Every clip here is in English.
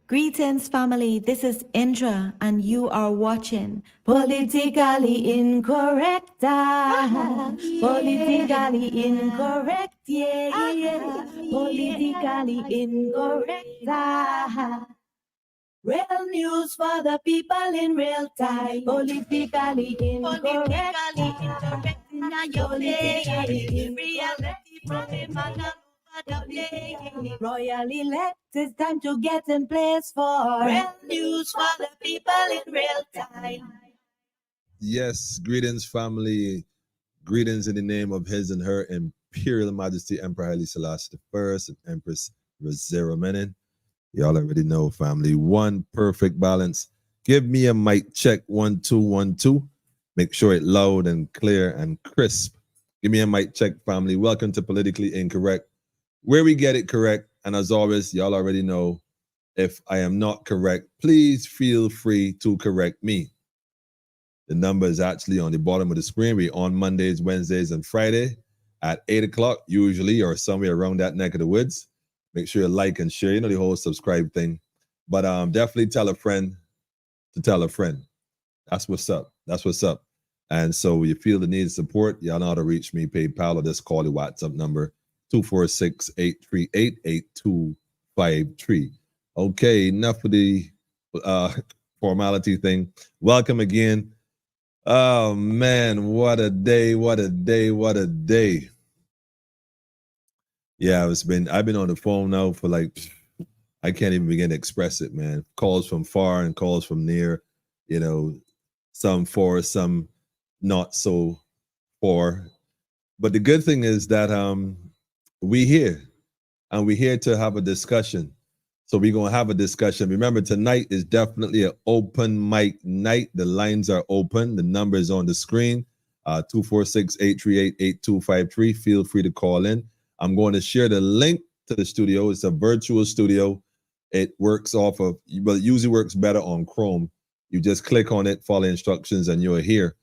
Greetings, family. This is Indra, and you are watching Politically Incorrect. Politically Incorrect. Yeah, yeah. Politically Incorrect. Real news for the people in real time. Politically incorrect. Politically reality from the man over the day. Royal elect, it's time to get in place for real news for the people in real time. Yes, greetings, family. Greetings in the name of His and Her Imperial Majesty Emperor Haile Selassie I and Empress Rosera Menin. Y'all already know, family. One perfect balance. Give me a mic check. 1 2 1 2. Make sure it loud and clear and crisp. Give me a mic check, family. Welcome to Politically Incorrect, where we get it correct. And as always, y'all already know, if I am not correct, please feel free to correct me. The number is actually on the bottom of the screen. We're on Mondays, Wednesdays, and Friday at 8 o'clock, usually, or somewhere around that neck of the woods. Make sure you like and share, you know, the whole subscribe thing. But definitely tell a friend to tell a friend. That's what's up. That's what's up. And so you feel the need of support, y'all know how to reach me, PayPal, or just call the WhatsApp number, 246-838-8253. Okay, enough of the formality thing. Welcome again. Oh, man, what a day, what a day, what a day. Yeah, I've been on the phone now for like, I can't even begin to express it, man. Calls from far and calls from near, you know, some for, some not so for. But the good thing is that we're here to have a discussion. So we're going to have a discussion. Remember, tonight is definitely an open mic night. The lines are open. The number is on the screen, 246-838-8253. Feel free to call in. I'm going to share the link to the studio. It's a virtual studio. It works off of, but it usually works better on Chrome. You just click on it, follow instructions, and you're here.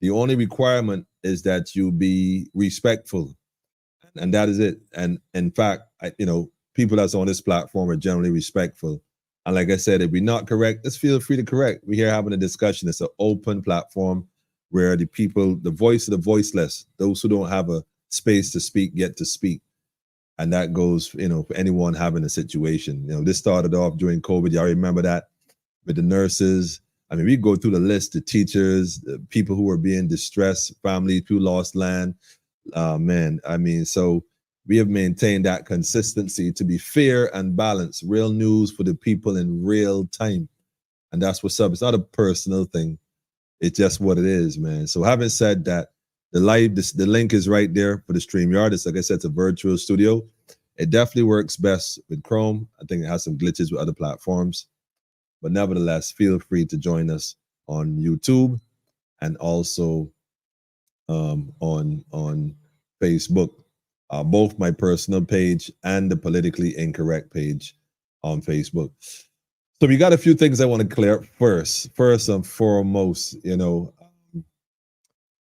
The only requirement is that you be respectful. And that is it. And in fact, people that's on this platform are generally respectful. And like I said, if we're not correct, just feel free to correct. We're here having a discussion. It's an open platform where the people, the voice of the voiceless, those who don't have a space to speak, get to speak. And that goes, for anyone having a situation. This started off during COVID. Y'all remember that with the nurses. I mean, we go through the list, the teachers, the people who were being distressed, families who lost land. So we have maintained that consistency to be fair and balanced, real news for the people in real time. And that's what's up. It's not a personal thing. It's just what it is, man. So having said that, the link is right there for the StreamYard. It's, like I said, it's a virtual studio. It definitely works best with Chrome. I think it has some glitches with other platforms. But nevertheless, feel free to join us on YouTube and also on Facebook. Both my personal page and the Politically Incorrect page on Facebook. So we got a few things I want to clear up first. First and foremost,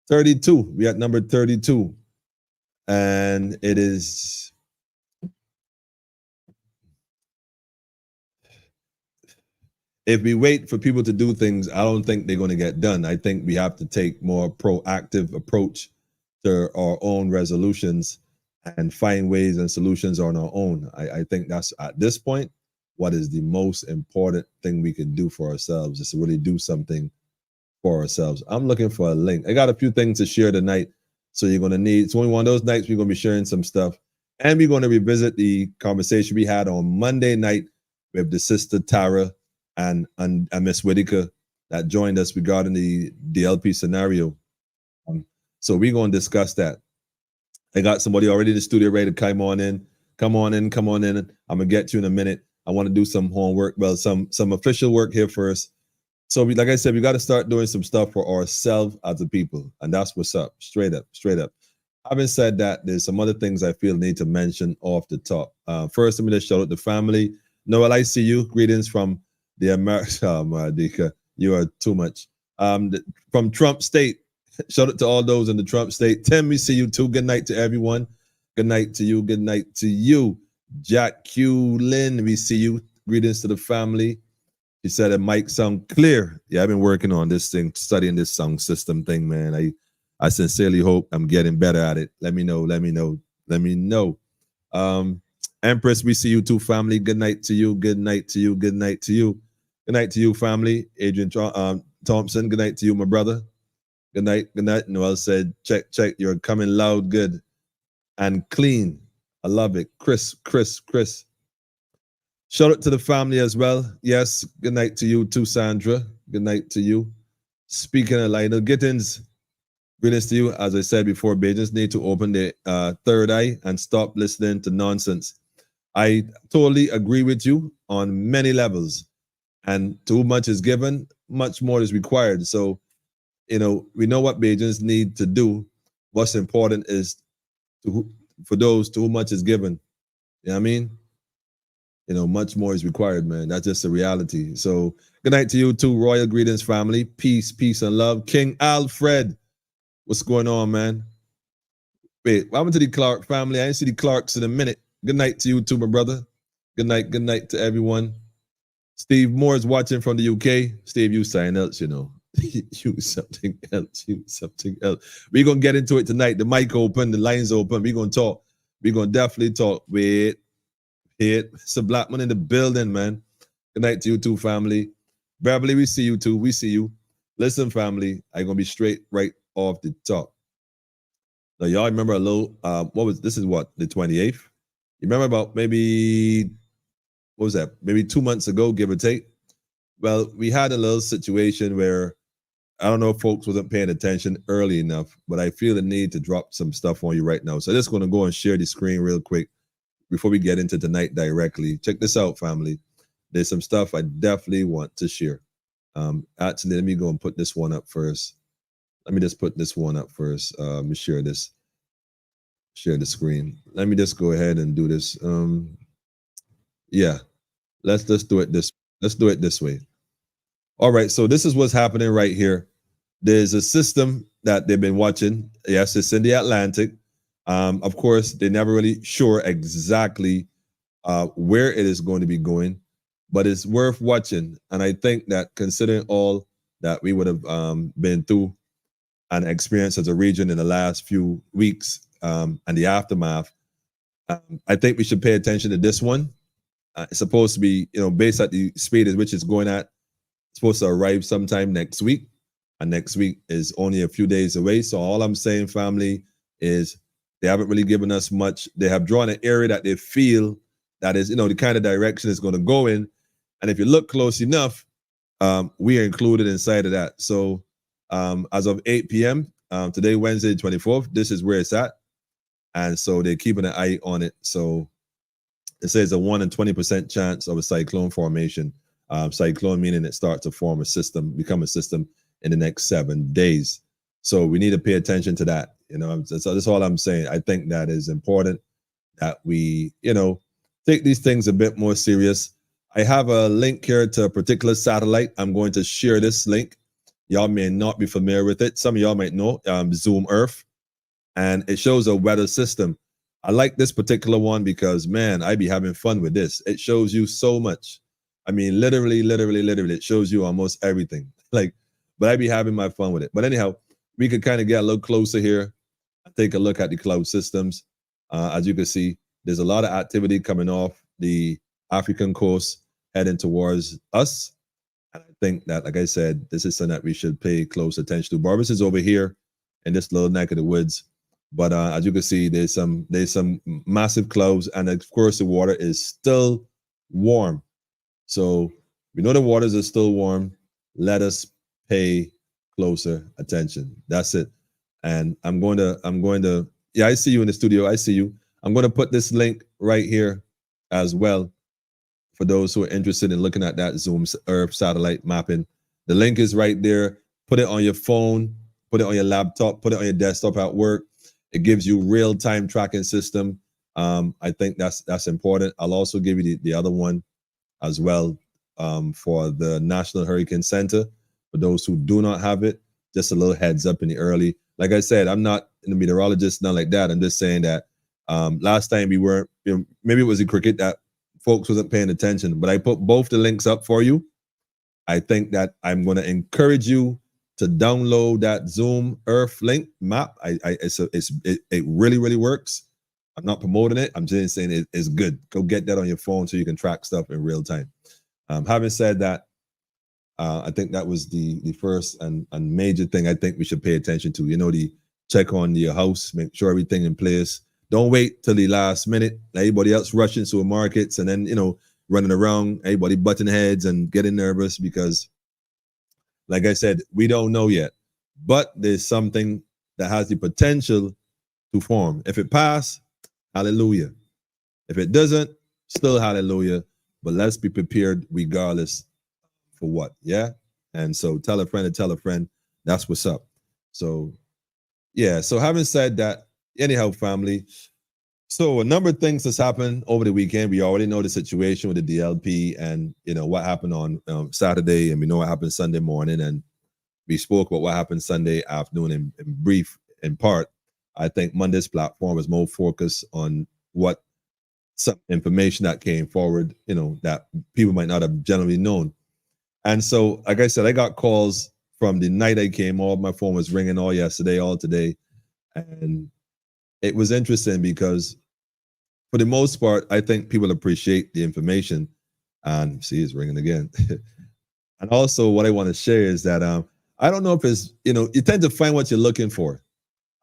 32. We at number 32. And it is if we wait for people to do things, I don't think they're going to get done. I think we have to take more proactive approach to our own resolutions and find ways and solutions on our own. I think that's, at this point, what is the most important thing we can do for ourselves, is to really do something for ourselves. I'm looking for a link. I got a few things to share tonight. So you're going to need, it's only one of those nights we're going to be sharing some stuff. And we're going to revisit the conversation we had on Monday night with the sister Tara and Miss Whitaker that joined us regarding the Dlp scenario. So we're going to discuss that. I got somebody already in the studio ready to come on in. I'm going to get you in a minute. I want to do some homework, well, some official work here first. So like I said, we got to start doing some stuff for ourselves as a people. And that's what's up, straight up. Having said that, there's some other things I feel need to mention off the top. First, let me just shout out the family. Noel, I see you. Greetings from the America. Maradika, you are too much. From Trump State. Shout out to all those in the Trump State. Tim, we see you too. Good night to everyone. Good night to you. Good night to you. Jack Q Lynn, we see you. greetings to the family. She said it might sound clear. Yeah, I've been working on this thing, studying this sound system thing, man. I sincerely hope I'm getting better at it. Let me know. Empress, we see you too, family. Good night to you. Good night to you. Good night to you. Good night to you, family. Adrian Thompson, good night to you, my brother. Good night. Noel said, check. You're coming loud, good, and clean. I love it. Chris. Shout out to the family as well. Yes, good night to you too, Sandra. Good night to you. Speaking of Lionel Gittins, greetings to you. As I said before, Bajans need to open their third eye and stop listening to nonsense. I totally agree with you on many levels. And too much is given, much more is required. So, we know what Bajans need to do. What's important is for those to whom much is given. You know what I mean? Much more is required, man. That's just the reality. So good night to you too. Royal greetings, family. Peace and love. King Alfred, what's going on, man? Wait, what happened to the Clark family? I ain't see the Clarks in a minute. Good night to you too, my brother. Good night to everyone. Steve Moore is watching from the UK. Steve, you something else, you something else. We're going to get into it tonight. The mic open, the lines open. We're going to talk. We're going to definitely talk. Wait. It's a black man in the building, man. Good night to you too, family. Beverly, we see you too. We see you. Listen, family, I'm going to be straight right off the top. Now, y'all remember a little, this is what, the 28th? You remember about maybe, what was that? Maybe 2 months ago, give or take. Well, we had a little situation where I don't know if folks wasn't paying attention early enough, but I feel the need to drop some stuff on you right now. So I'm just going to go and share the screen real quick before we get into tonight directly. Check this out, family. There's some stuff I definitely want to share. Actually, let me go and put this one up first. Let me just put this one up first. Let me share the screen. Let me just go ahead and do this. Yeah, let's just do it this way. All right, so this is what's happening right here. There's a system that they've been watching. Yes, it's in the Atlantic. Of course, they're never really sure exactly where it is going to be going, but it's worth watching. And I think that considering all that we would have been through and experienced as a region in the last few weeks and the aftermath, I think we should pay attention to this one. It's supposed to be, based at the speed at which it's going at, it's supposed to arrive sometime next week. And next week is only a few days away. So all I'm saying, family, is they haven't really given us much. They have drawn an area that they feel that is, the kind of direction it's going to go in. And if you look close enough, we are included inside of that. So as of 8 p.m., today, Wednesday, 24th, this is where it's at. And so they're keeping an eye on it. So it says a 1 in 20% chance of a cyclone formation. Cyclone meaning it starts to form a system, become a system in the next 7 days. So we need to pay attention to that. So that's all I'm saying. I think that is important that we, take these things a bit more serious. I have a link here to a particular satellite. I'm going to share this link. Y'all may not be familiar with it. Some of y'all might know, Zoom Earth. And it shows a weather system. I like this particular one because, man, I be having fun with this. It shows you so much. I mean, literally, it shows you almost everything. But I be having my fun with it. But anyhow, we could kind of get a little closer here. Take a look at the cloud systems. As you can see, there's a lot of activity coming off the African coast heading towards us. And I think that, like I said, this is something that we should pay close attention to. Barbados is over here in this little neck of the woods. But as you can see, there's some massive clouds. And of course, the water is still warm. So we know the waters are still warm. Let us pay closer attention. That's it. And I'm going to, yeah, I see you in the studio. I see you. I'm going to put this link right here as well for those who are interested in looking at that Zoom Earth satellite mapping. The link is right there. Put it on your phone, put it on your laptop, put it on your desktop at work. It gives you real-time tracking system. I think that's important. I'll also give you the other one as well for the National Hurricane Center. For those who do not have it, just a little heads up in the early. Like I said, I'm not a meteorologist, not like that. I'm just saying that last time we weren't, maybe it was the cricket that folks wasn't paying attention, but I put both the links up for you. I think that I'm going to encourage you to download that Zoom Earth link map. It really works. I'm not promoting it. I'm just saying it's good. Go get that on your phone so you can track stuff in real time. Having said that, I think that was the first and major thing I think we should pay attention to. You know, the check on your house, make sure everything in place. Don't wait till the last minute. Everybody else rushing supermarkets and then, you know, running around, everybody butting heads and getting nervous because, like I said, we don't know yet. But there's something that has the potential to form. If it passes, hallelujah. If it doesn't, still hallelujah. But let's be prepared regardless for what, yeah? And so tell a friend to tell a friend. That's what's up. So, yeah. So having said that, anyhow, family, so a number of things that's happened over the weekend. We already know the situation with the DLP and, you know, what happened on Saturday, and we know what happened Sunday morning, and we spoke about what happened Sunday afternoon in brief, in part. I think Monday's platform was more focused on what some information that came forward, you know, that people might not have generally known. And so, like I said, I got calls from the night I came off. My phone was ringing all yesterday, all today. And it was interesting because for the most part, I think people appreciate the information. And see, it's ringing again. And also what I want to share is that I don't know if it's, you know, you tend to find what you're looking for.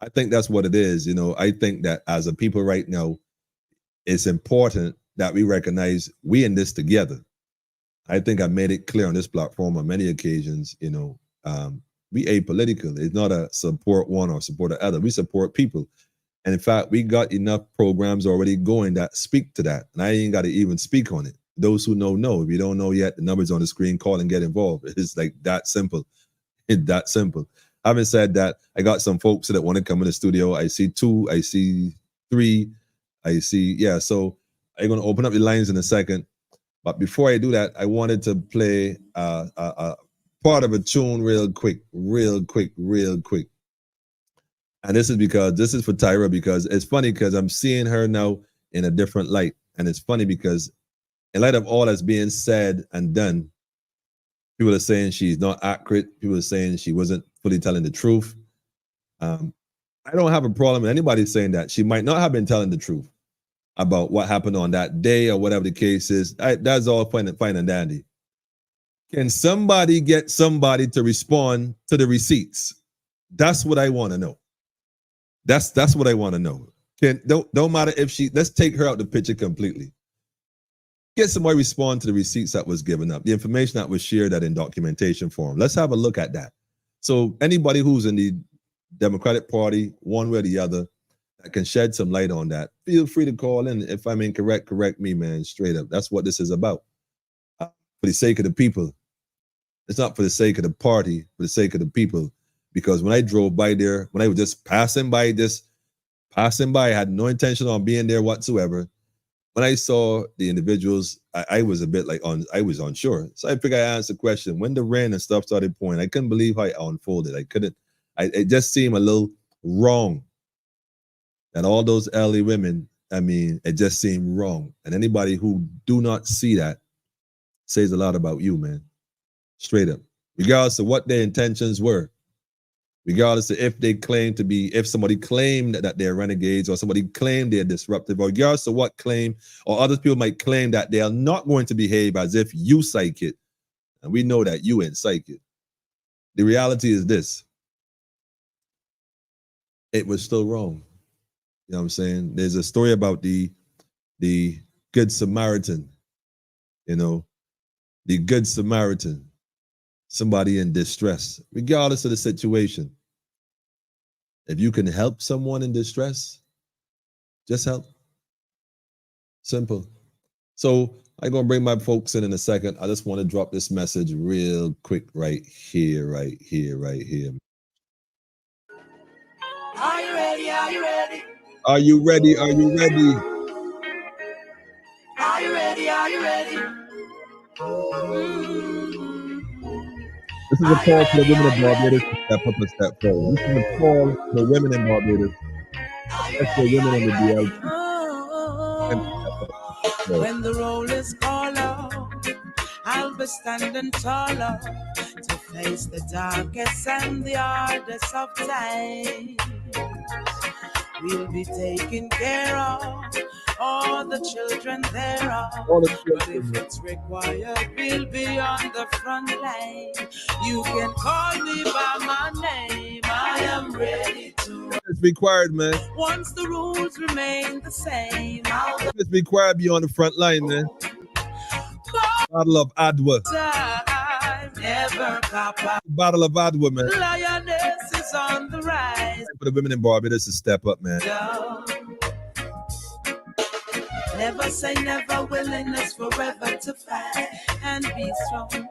I think that's what it is. You know, I think that as a people right now, it's important that we recognize we in this together. I think I made it clear on this platform on many occasions, you know, we apolitical. It's not a support one or support the other. We support people. And in fact, we got enough programs already going that speak to that. And I ain't got to even speak on it. Those who know. If you don't know yet, the number's on the screen. Call and get involved. It's like that simple. It's that simple. Having said that, I got some folks that want to come in the studio. I see 2, I see 3, I see, yeah. So I'm going to open up the lines in a second. But before I do that, I wanted to play a part of a tune real quick. And this is because this is for Tyra, because it's funny because I'm seeing her now in a different light. And it's funny because in light of all that's being said and done, people are saying she's not accurate. People are saying she wasn't fully telling the truth. I don't have a problem with anybody saying that. She might not have been telling the truth about what happened on that day or whatever the case is. That's all fine and dandy. Can somebody get somebody to respond to the receipts? That's what I want to know. That's what I want to know. Don't matter if let's take her out the picture completely. Get somebody respond to the receipts that was given up, the information that was shared that in documentation form. Let's have a look at that. So anybody who's in the Democratic Party, one way or the other, that can shed some light on that, feel free to call in. If I'm incorrect, correct me, man, straight up. That's what this is about. For the sake of the people. It's not for the sake of the party, for the sake of the people. Because when I drove by there, when I was just passing by, I had no intention on being there whatsoever. When I saw the individuals, I was a bit like I was unsure. So I figured I asked the question. When the rain and stuff started pouring, I couldn't believe how it unfolded. It just seemed a little wrong. And all those elderly women, I mean, it just seemed wrong. And anybody who do not see that says a lot about you, man. Straight up. Regardless of what their intentions were. Regardless of if somebody claimed that they're renegades, or somebody claimed they're disruptive, or regardless of what claim, or other people might claim that they are not going to behave as if you psych it. And we know that you ain't psych it. The reality is this. It was still wrong. You know what I'm saying? There's a story about the Good Samaritan, you know, the Good Samaritan, somebody in distress, regardless of the situation. If you can help someone in distress, just help. Simple. So I'm going to bring my folks in a second. I just want to drop this message real quick right here. Are you ready? Are you ready? Are you ready? Are you ready? Are you ready? Are you ready? This is a call for the women of Barbados to step up and step forward. This is a call for the women in Barbados, especially women in the DLP. When the roll is called out, I'll be standing taller to face the darkest and the hardest of times. We'll be taking care of all the children thereof. All the But if children. it's required, we'll be on the front line. You can call me by my name. I am ready to. It's required, man. Once the rules remain the same, It's required be on the front line, man. Battle of Adwa. time never cop out. Battle of Adwa, man. Lioness is on the rise. For the women in Barbados to step up, man. Never say never, willingness forever to fight and be strong.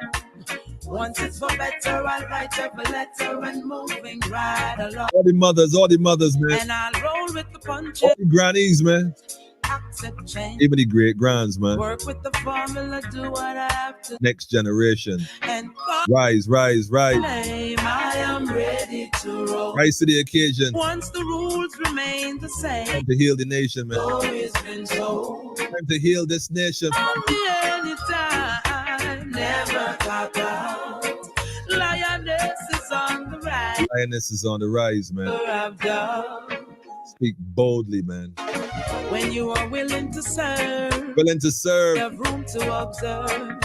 Once it's for better, I'll write every letter and moving right along. All the mothers, man. And I'll roll with the punches. All the grannies, man. Accept change. Even the great grands, man. Work with the formula, do what I have to. Next generation. And Rise. name, I am ready to roll. Rise to the occasion. Once the rules remain the same, Time to heal the nation, man. story's been told. Time to heal this nation. Anytime, never cop out. Lioness is on the rise. Lioness is on the rise, man. I've done. Speak boldly, man. When you are willing to serve, Willing to serve. you have room to observe,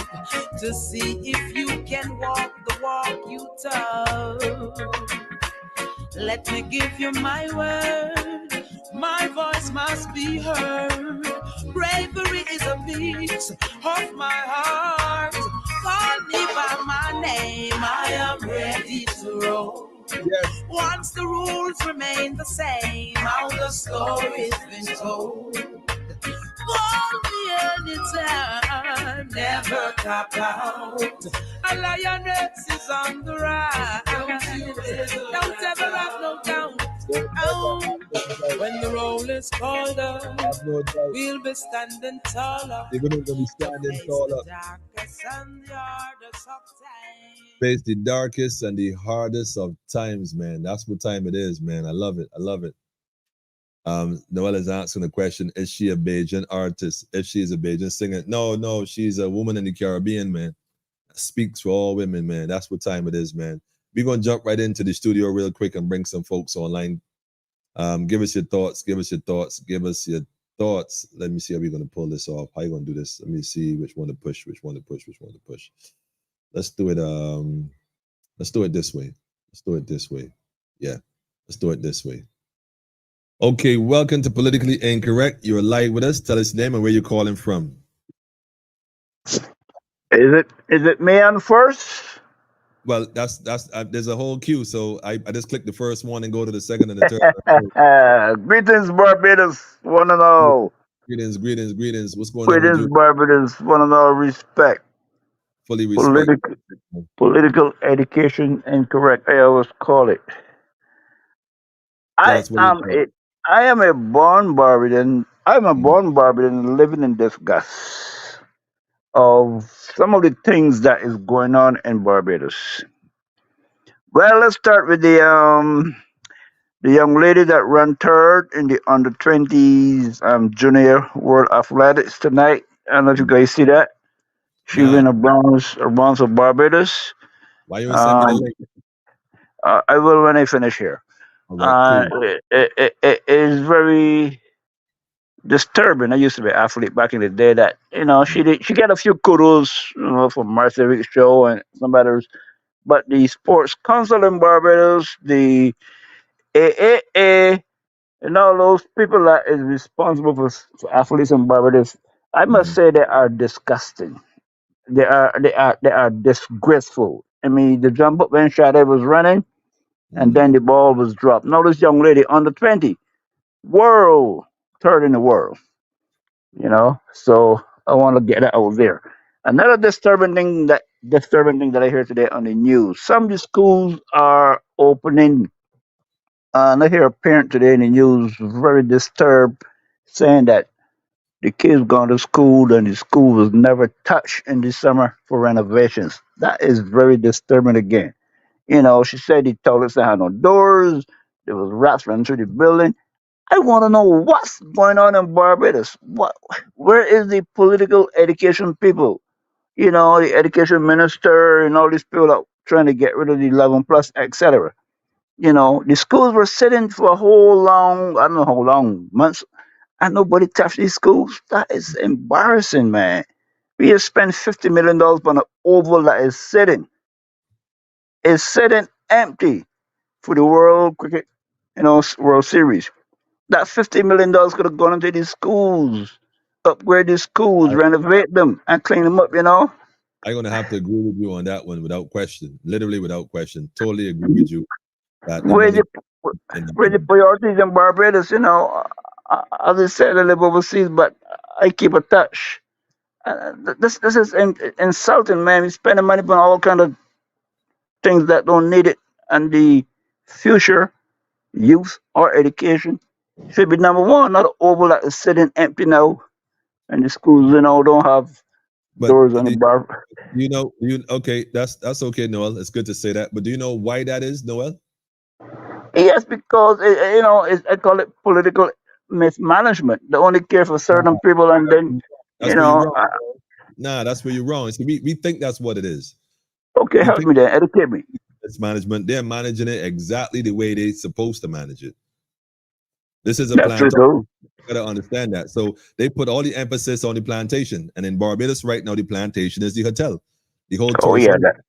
to see if you can walk the walk you talk. Let me give you my word, my voice must be heard. Bravery is a piece of my heart. Call me by my name, I am ready to roll. Yes. Once the rules remain the same, how the story's been told. Call me anytime, never cop out. A lioness is on the rise. Don't ever have no doubt. Oh, when the roll is called up, Have no doubt. we'll be standing taller. They're going to be standing Face tall the up. darkest and the hardest of times. Face the darkest and the hardest of times, man. That's what time it is, man. I love it. Noel is asking the question, is she a Bajan artist? If she is a Bajan singer. No, she's a woman in the Caribbean, man. Speaks for all women, man. That's what time it is, man. We're going to jump right into the studio real quick and bring some folks online. Give us your thoughts. Let me see how we're going to pull this off. How you going to do this? Let me see which one to push. Let's do it this way. Yeah, let's do it this way. Okay, welcome to Politically Incorrect. You're live with us. Tell us your name and where you're calling from. Is it me on first? Well, that's there's a whole queue, so I just click the first one and go to the second and the third. Greetings, Barbados, one and all. Greetings. What's going on with Greetings, you? Barbados, one and all. Respect. Fully respect. Political education incorrect. I always call it. I That's what it is. am a born Barbadan. I'm a born Barbadan living in disgust of some of the things that is going on in Barbados. Well, let's start with the young lady that ran third in the under 20s junior world athletics tonight. I don't know if you guys see that. She won a bronze of Barbados. Why you send me the link? I will when I finish here. All right, cool. It is very disturbing. I used to be an athlete back in the day. That she got a few kudos, from Martha Rick's show and some others. But the sports council in Barbados, the AAA, and all those people that is responsible for athletes in Barbados, I must say they are disgusting. They are disgraceful. I mean, the jump up when Shade was running, and then the ball was dropped. Now this young lady under 20, world third in the world. So I want to get that out there. Another disturbing thing that I hear today on the news: some of the schools are opening. And I hear a parent today in the news very disturbed, saying that the kids gone to school and the school was never touched in the summer for renovations. That is very disturbing again. She said the toilets had no doors, there was rats running through the building. I want to know what's going on in Barbados. Where is the political education people? You know, the education minister and all these people that trying to get rid of the 11 plus, etc. You know, the schools were sitting for a whole long, I don't know how long, months, and nobody touched these schools. That is embarrassing, man. We have spent $50 million on an oval that is sitting empty for the World Cricket, World Series. That $50 million could have gone into these schools, upgrade these schools, renovate them, and clean them up. I'm gonna have to agree with you on that one without question. Literally without question. Totally agree with you that the Where money the in the where the priorities in Barbados, as I said, I live overseas, but I keep a touch. This is insulting, man. We spending money on all kind of things that don't need it, and the future youth or education should be number one, not an oval that is sitting empty now, and the schools, don't have but doors on the bar. okay, that's okay, Noel. It's good to say that. But do you know why that is, Noel? Yes, because I call it political mismanagement. They only care for certain people, and then you That's where you're know. wrong. Nah, that's where you're wrong. See, we think that's what it is. Okay, We help think me there, educate me. it's management. They're managing it exactly the way they're supposed to manage it. This is a That's true plantation. too. You gotta understand that. So they put all the emphasis on the plantation, and in Barbados right now, the plantation is the hotel, the whole Oh yeah, tourism.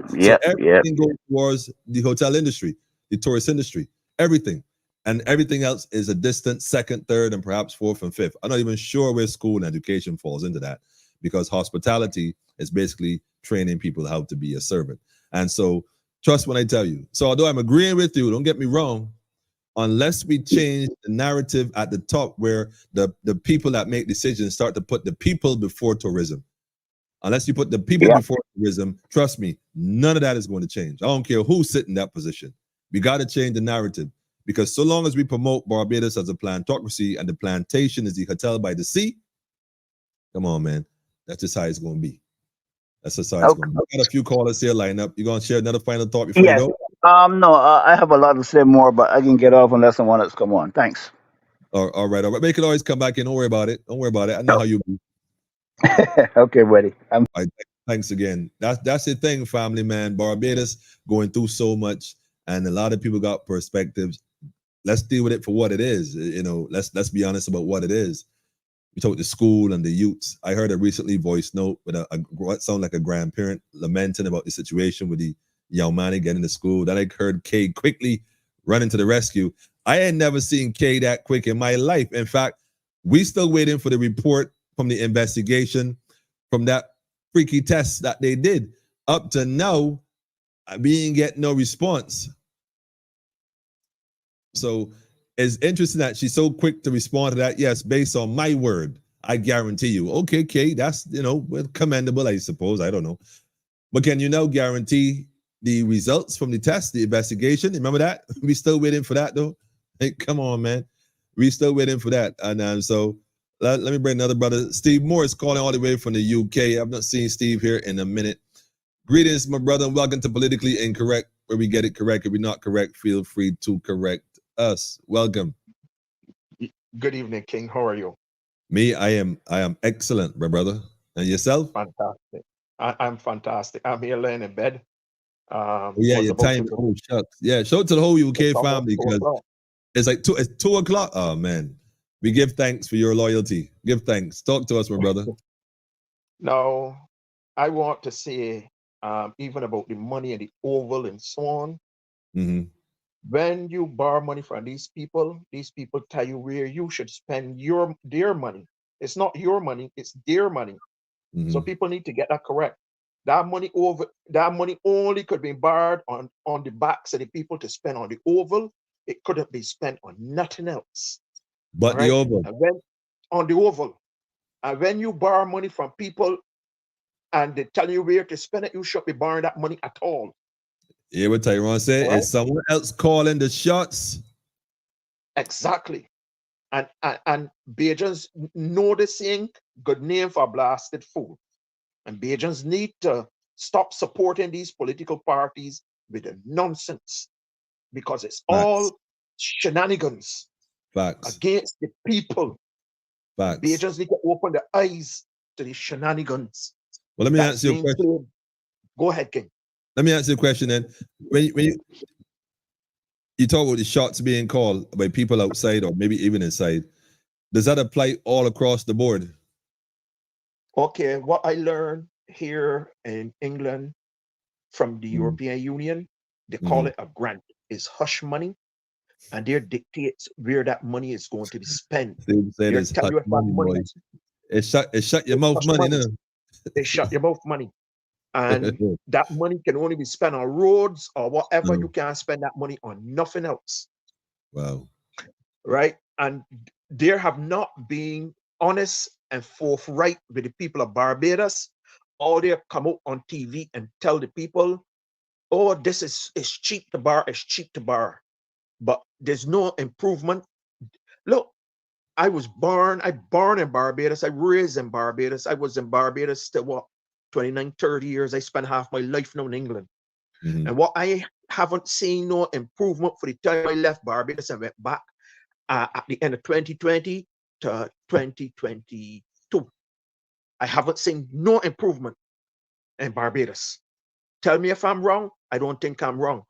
So yeah. everything goes towards the hotel industry, the tourist industry, everything, and everything else is a distant second, third, and perhaps fourth and fifth. I'm not even sure where school and education falls into that, because hospitality is basically training people how to be a servant. And so, trust when I tell you. So, although I'm agreeing with you, don't get me wrong, unless we change the narrative at the top where the people that make decisions start to put the people before tourism. Unless you put the people Yeah. before tourism, trust me, none of that is going to change. I don't care who's sitting in that position. We got to change the narrative, because so long as we promote Barbados as a plantocracy and the plantation is the hotel by the sea, come on, man, that's just how it's going to be. That's just how it's Okay. going to be. I got a few callers here lined up. You going to share another final thought before you Yes. go? No, I have a lot to say more, but I can get off unless someone else come on. Thanks. All right, all right. But you can always come back in. Don't worry about it. Don't worry about it. I know how you be. Okay, buddy. All right, thanks again. That's the thing, family man. Barbados going through so much, and a lot of people got perspectives. Let's deal with it for what it is. Let's be honest about what it is. We talk to school and the youths. I heard a recently voice note with what sounded like a grandparent lamenting about the situation with the young man getting to school. Then I heard Kay quickly running to the rescue. I had never seen Kay that quick in my life. In fact, we still waiting for the report from the investigation from that freaky test that they did. Up to now, we ain't get no response. So it's interesting that she's so quick to respond to that. Yes, based on my word, I guarantee you. Okay, Kate, that's commendable, I suppose. I don't know. But can you now guarantee the results from the test, the investigation? Remember that? We still waiting for that though. Hey, come on, man. We still waiting for that. And so let me bring another brother. Steve Morris calling all the way from the UK. I've not seen Steve here in a minute. Greetings, my brother, and welcome to Politically Incorrect, where we get it correct. If we're not correct, feel free to correct us. Welcome. Good evening, King. How are you? Me, I am excellent, my brother. And yourself? Fantastic. I'm fantastic. I'm here laying in bed. Oh, yeah, Was your about to time. go Oh, shucks. Yeah, show it to the whole UK it's almost family, two because o'clock. it's 2 o'clock. Oh man. We give thanks for your loyalty. Give thanks. Talk to us, my brother. Now, I want to say, even about the money and the oval and so on. Mm-hmm. When you borrow money from these people tell you where you should spend their money. It's not your money, it's their money. Mm-hmm. So people need to get that correct. That money only could be borrowed on the backs of the people to spend on the oval. It couldn't be spent on nothing else. All But the right. over. And when on the oval, and when you borrow money from people and they tell you where to spend it, you should be borrowing that money at all. Yeah, what Tyrone said. All right. Is someone else calling the shots? Exactly. And Bajans know the saying, good name for blasted fool. And Bajans need to stop supporting these political parties with the nonsense, because it's Facts. all shenanigans. Facts. against the people. Facts. Bajans need to open their eyes to the shenanigans. Well, let me that's answer your being question. played. Go ahead, King. Let me answer the question then. When you talk about the shots being called by people outside or maybe even inside, does that apply all across the board? Okay, what I learned here in England from the European Union, they call it a grant. It's hush money, and they dictates where that money is going to be spent. They They tell you if that money is It's shut your mouth hush money, money. no? They shut your mouth money. And that money can only be spent on roads or whatever. You can't spend that money on nothing else. Wow. Right? And there have not been honest and forthright with the people of Barbados. Or they come out on TV and tell the people, oh, this is cheap to bar, it's cheap to bar. But there's no improvement. Look, I was born in Barbados. I raised in Barbados. I was in Barbados till what, 29, 30 years. I spent half my life now in England. And what I haven't seen no improvement for the time I left Barbados and went back at the end of 2020 to 2022. I haven't seen no improvement in Barbados. Tell me if I'm wrong. I don't think I'm wrong.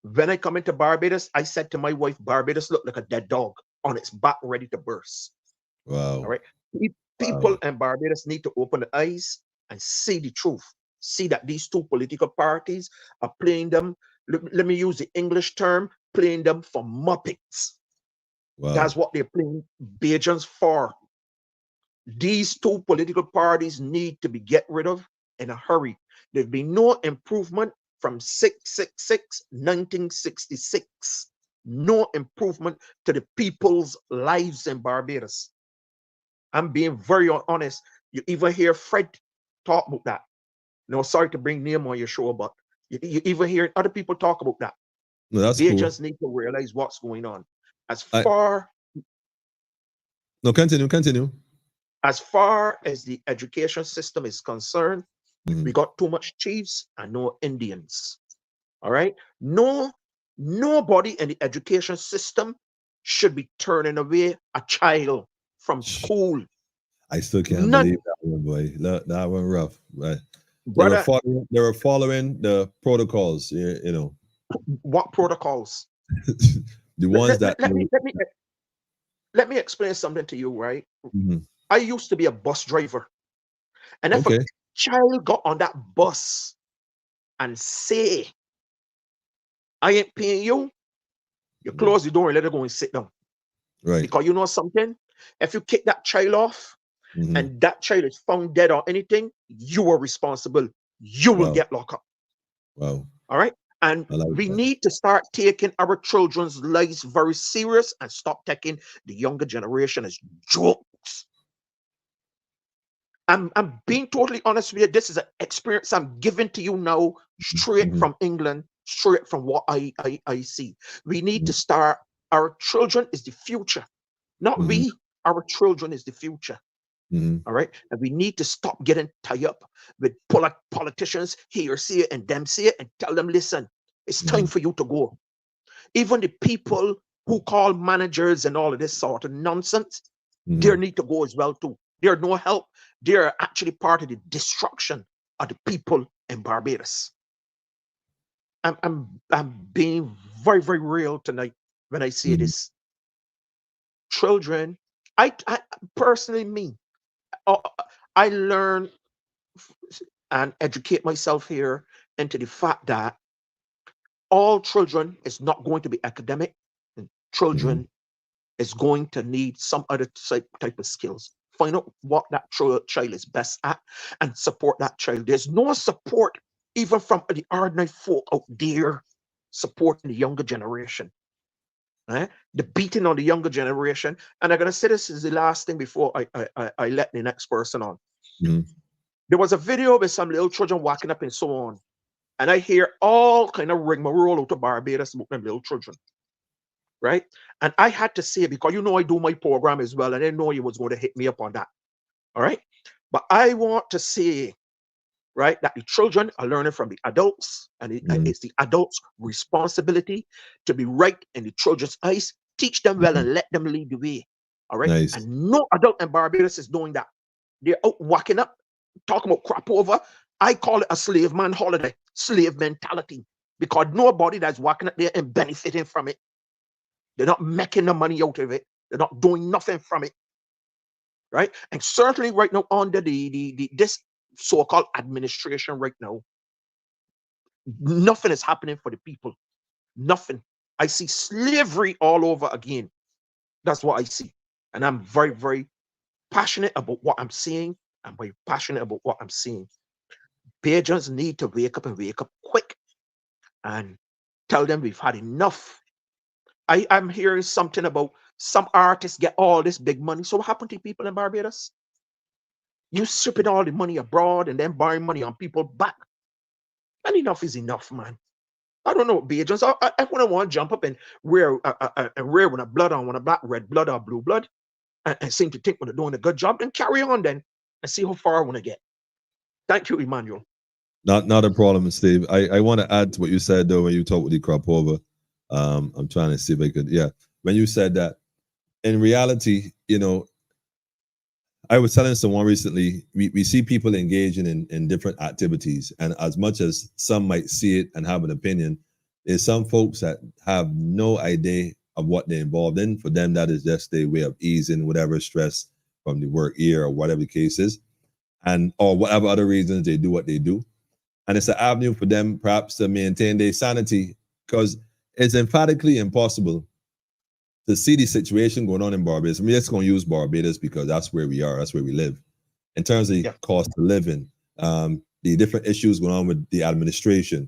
When I come into Barbados, I said to my wife, Barbados looked like a dead dog on its back, ready to burst. Wow. All right. People in Barbados need to open their eyes and see the truth. See that these two political parties are playing them. Let me use the English term, playing them for Muppets. Wow. That's what they're playing Bajans for. These two political parties need to be get rid of in a hurry. There've been no improvement from 1966. No improvement to the people's lives in Barbados. I'm being very honest. You even hear Fred talk about that. No, sorry to bring name on your show, but you even hear other people talk about that. No, that's they cool. just need to realize what's going on. Continue. As far as the education system is concerned, we got too much chiefs and no Indians. All right. Nobody in the education system should be turning away a child from school. I still can't believe that one, boy. That one rough. Right. Brother, they were following the protocols, you know. What protocols? The ones let me explain something to you, right? I used to be a bus driver. And if a child got on that bus and say, I ain't paying you, you close the door and let her go and sit down. Right. Because you know something? If you kick that child off and that child is found dead or anything, you are responsible. You will get locked up. Wow. All right. And we need to start taking our children's lives very serious and stop taking the younger generation as jokes. I'm being totally honest with you. This is an experience I'm giving to you now, straight from England, straight from what I see. We need to start. Our children is the future, not we. Our children is the future. All right. And we need to stop getting tied up with politicians here, see it, and them see it, and tell them, listen, it's time for you to go. Even the people who call managers and all of this sort of nonsense, they need to go as well too. They're no help. They're actually part of the destruction of the people in Barbados. I'm being very, very real tonight when I say this. Children, I personally, I learn and educate myself here into the fact that all children is not going to be academic, and children is going to need some other type of skills. Find out what that child is best at and support that child. There's no support even from the ordinary folk out there supporting the younger generation. The beating on the younger generation. And I'm going to say this is the last thing before I let the next person on. There was a video with some little children walking up and so on. And I hear all kind of rigmarole out of Barbados about them little children. Right? And I had to say, because you know I do my program as well, and I know you was going to hit me up on that. All right? But I want to say, right, that the children are learning from the adults, and it's the adults' responsibility to be right in the children's eyes, Teach them well and let them lead the way. All right. Nice. And no adult in Barbados is doing that. They're out whacking up, talking about crap over. I call it a slave man holiday, slave mentality, because nobody that's walking up there and benefiting from it. They're not making the money out of it. They're not doing nothing from it. Right. And certainly right now under this so-called administration right now, nothing is happening for the people. Nothing. I see slavery all over again. That's what I see. And I'm very, very passionate about what I'm seeing. I'm very passionate about what I'm seeing. Bajans need to wake up and wake up quick and tell them we've had enough. I'm hearing something about some artists get all this big money. So what happened to people in Barbados? You stripping all the money abroad and then borrowing money on people back. And enough is enough, man. I don't know, Bajans. I wouldn't want to jump up and wear with a blood on, one a black, red blood or blue blood, and seem to think we're doing a good job. Then carry on then and see how far I want to get. Thank you, Emmanuel. Not a problem, Steve. I want to add to what you said though when you talked with the crop over. I'm trying to see if I could. Yeah, when you said that, in reality, you know, I was telling someone recently, we see people engaging in different activities, and as much as some might see it and have an opinion, there's some folks that have no idea of what they're involved in. For them, that is just their way of easing whatever stress from the work year or whatever the case is, and or whatever other reasons they do what they do. And it's an avenue for them perhaps to maintain their sanity, because it's emphatically impossible to see the situation going on in Barbados. I'm just going to use Barbados because that's where we are, that's where we live. In terms of the cost of living, the different issues going on with the administration,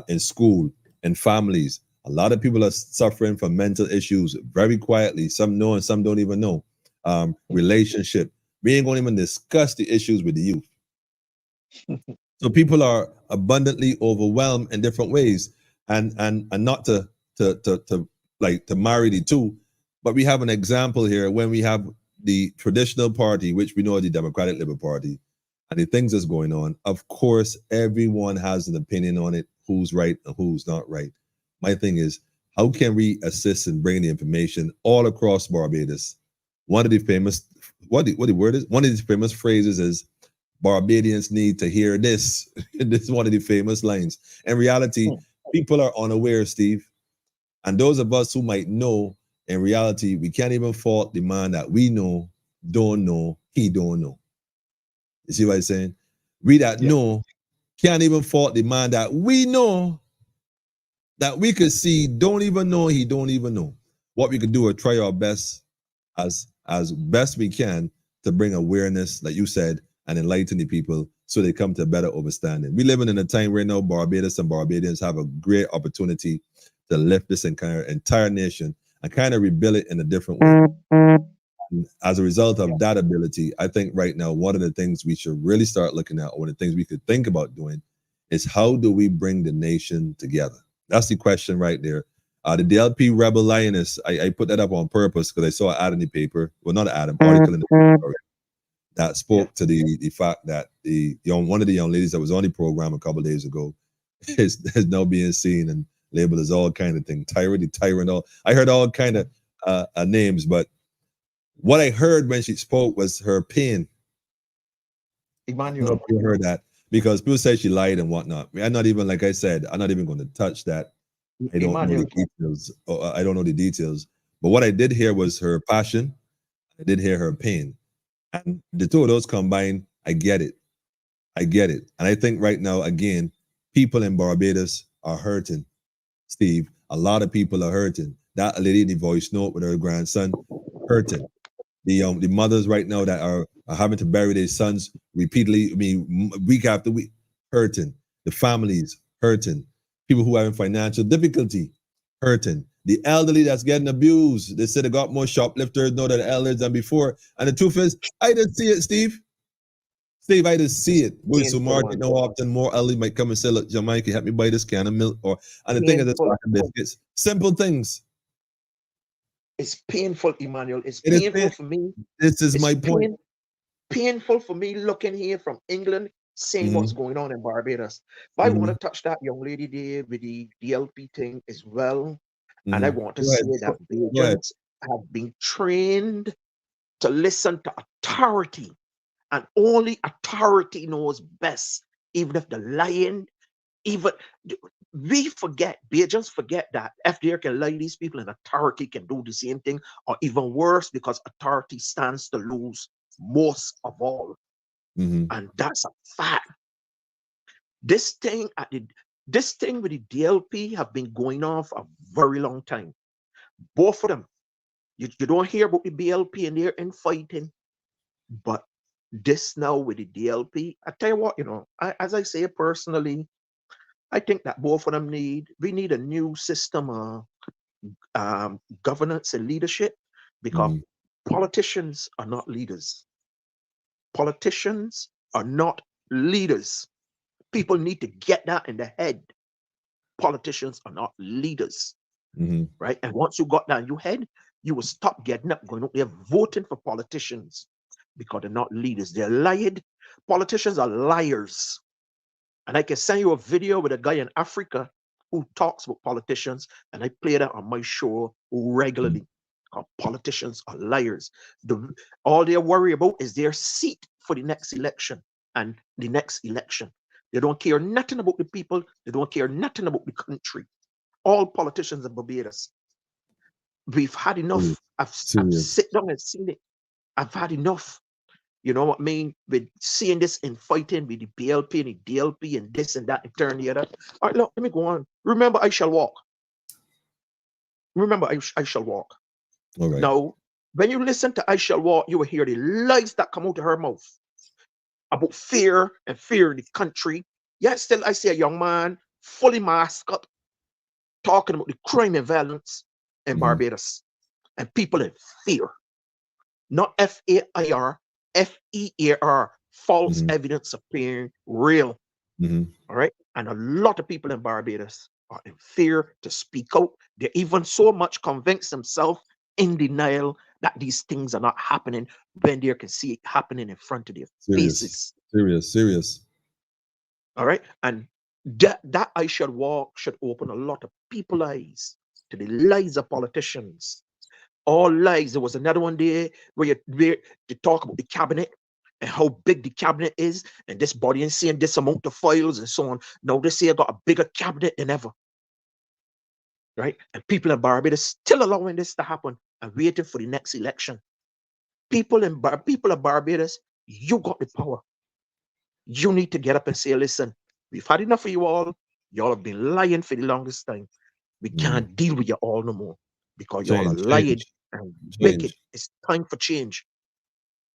in school, and families. A lot of people are suffering from mental issues very quietly. Some know and some don't even know. Relationship. We ain't going to even discuss the issues with the youth. So people are abundantly overwhelmed in different ways, and not to marry the two, but we have an example here when we have the traditional party, which we know is the Democratic Liberal Party, and the things that's going on. Of course, everyone has an opinion on it, who's right and who's not right. My thing is, how can we assist in bringing the information all across Barbados? One of the famous, one of the famous phrases is, Barbadians need to hear this. This is one of the famous lines. In reality, people are unaware, Steve. And those of us who might know, in reality, we can't even fault the man that we know, don't know, he don't know. You see what I'm saying? We that know can't even fault the man that we know, that we could see, don't even know, he don't even know. What we could do is try our best as best we can to bring awareness, like you said, and enlighten the people so they come to a better understanding. We're living in a time where now Barbados and Barbadians have a great opportunity to lift this entire nation and kind of rebuild it in a different way. And as a result of that ability, I think right now, one of the things we should really start looking at, or one of the things we could think about doing, is how do we bring the nation together? That's the question right there. The Dlp Rebel-Lioness, I put that up on purpose because I saw an ad in the paper. Well, not an ad, an article in the paper that spoke to the fact that one of the young ladies that was on the program a couple of days ago is now being seen and labeled as all kind of thing, tyrant, all. I heard all kind of names, but what I heard when she spoke was her pain. Emmanuel, you heard that, because people say she lied and whatnot. I'm not even, like I said, I'm not even going to touch that. I don't know the details. I don't know the details. But what I did hear was her passion. I did hear her pain. And the two of those combined, I get it. And I think right now, again, people in Barbados are hurting, Steve. A lot of people are hurting. That lady in the voice note with her grandson, hurting. The mothers right now that are having to bury their sons repeatedly, I mean, week after week, hurting. The families, hurting. People who are having financial difficulty, hurting. The elderly that's getting abused. They said they got more shoplifters now than the elders than before. And the truth is, I didn't see it, Steve. I didn't see it. Going to market now, often more elderly might come and say, look, Jamaica, help me buy this can of milk. And the thing is, it's biscuits. Simple things. It's painful, Emmanuel. It's painful for me. This is my point. Painful for me looking here from England, seeing what's going on in Barbados. But I want to touch that young lady there with the DLP thing as well. And I want to Go say ahead. that Go ahead. Bajans have been trained to listen to authority, and only authority knows best, even if the lion, even we forget, Bajans forget that FDR can lie these people and authority can do the same thing, or even worse, because authority stands to lose most of all. And that's a fact. This thing with the DLP have been going on for a very long time. Both of them. You don't hear about the BLP and they're infighting, but this now with the DLP, I tell you what, as I say personally, I think that both of them we need a new system of governance and leadership, because politicians are not leaders. Politicians are not leaders. People need to get that in their head. Politicians are not leaders, right? And once you got that in your head, you will stop getting up, going out there voting for politicians, because they're not leaders. They're lied. Politicians are liars. And I can send you a video with a guy in Africa who talks about politicians, and I play that on my show regularly. Politicians are liars. All they worry about is their seat for the next election and the next election. They don't care nothing about the people. They don't care nothing about the country. All politicians in Barbados. We've had enough. I've sit down and seen it. I've had enough. You know what I mean? With seeing this and fighting with the BLP and the DLP and this and that and turn the other. All right, look, let me go on. Remember, I shall walk. Remember, I shall walk. All right. Now, when you listen to I shall walk, you will hear the lies that come out of her mouth about fear and fear in the country. Yet still, I see a young man fully masked up talking about the crime and violence in Barbados and people in fear. Not FAIR, FEAR, false evidence appearing real. All right. And a lot of people in Barbados are in fear to speak out. They even so much convince themselves in denial that these things are not happening when they can see it happening in front of their faces. Serious. All right. And that I shall walk should open a lot of people's eyes to the lies of politicians. All lies. There was another one there where you talk about the cabinet and how big the cabinet is, and this body and seeing this amount of files and so on. Now they say I got a bigger cabinet than ever. Right? And people in Barbados still allowing this to happen and waiting for the next election. People of Barbados, you got the power. You need to get up and say, listen, we've had enough of you all. Y'all have been lying for the longest time. We can't deal with you all no more, because y'all are lying and wicked. It's time for change.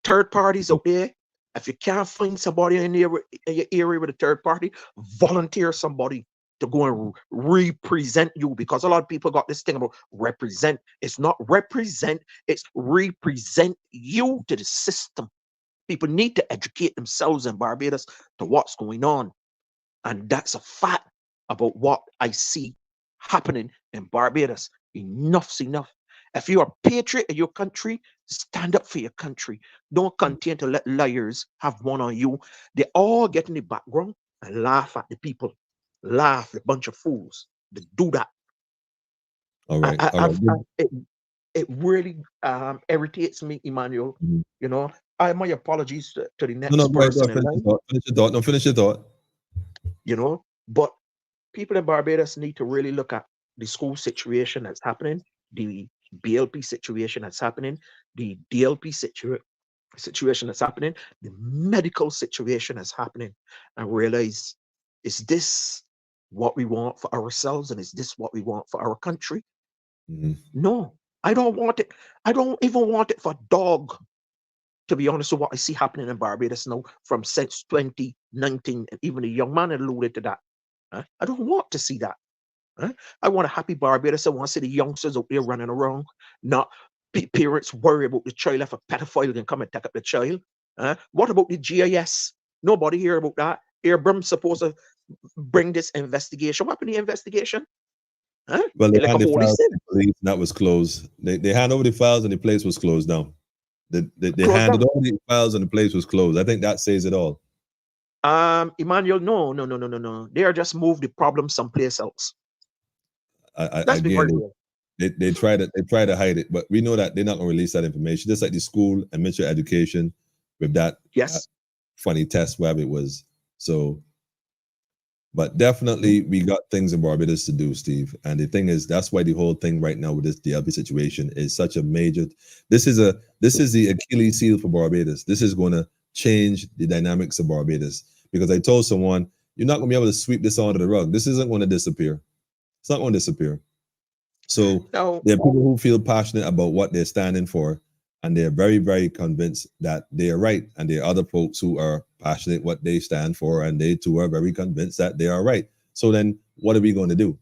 Third parties out there, if you can't find somebody in your area with a third party, volunteer somebody to go and represent you, because a lot of people got this thing about represent. It's not represent, it's represent you to the system. People need to educate themselves in Barbados to what's going on. And that's a fact about what I see happening in Barbados. Enough's enough. If you're a patriot of your country, stand up for your country. Don't continue to let liars have one on you. They all get in the background and laugh at the people. Laugh, a bunch of fools. They do that. All right. It really irritates me, Emmanuel. You know, my apologies to the next person in line. Finish your thought. You know, but people in Barbados need to really look at the school situation that's happening, the BLP situation that's happening, the DLP situation that's happening, the medical situation that's happening, and realize, is this what we want for ourselves, and is this what we want for our country? No, I don't want it. I don't even want it for a dog, to be honest with what I see happening in Barbados now from since 2019, and even a young man alluded to that. I don't want to see that. I want a happy Barbados. I want to see the youngsters out there running around, not parents worry about the child if a pedophile can come and take up the child. What about the GIS? Nobody hear about that. Abrams supposed to bring this investigation. What happened to the investigation? Well, they had the files to the police, and that was closed. They handed over the files, and the place was closed down. They handed over the files, and the place was closed. I think that says it all. Emmanuel, no. They are just moved the problem someplace else. Let's be very real. They try to hide it, but we know that they're not going to release that information. Just like the school and Ministry of Education with that Yes. funny test, whatever it was. So, but definitely we got things in Barbados to do, Steve. And the thing is, that's why the whole thing right now with this DLP situation is such a major. This is the Achilles heel for Barbados. This is going to change the dynamics of Barbados, because I told someone, you're not going to be able to sweep this under the rug. This isn't going to disappear. It's not going to disappear. So No. there are people who feel passionate about what they're standing for, and they're very, very convinced that they are right. And there are other folks who are passionate what they stand for, and they too are very convinced that they are right. So then what are we going to do?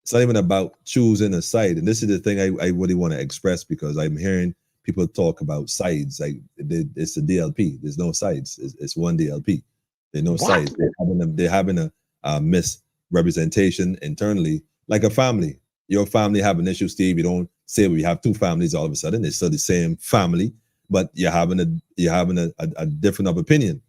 It's not even about choosing a side. And this is the thing I really want to express, because I'm hearing people talk about sides. Like it's a DLP. There's no sides. It's one DLP. There's no sides. They're having a misrepresentation internally, like a family. Your family have an issue, Steve. You don't say we have two families all of a sudden. It's still the same family, but you're having a different of opinion.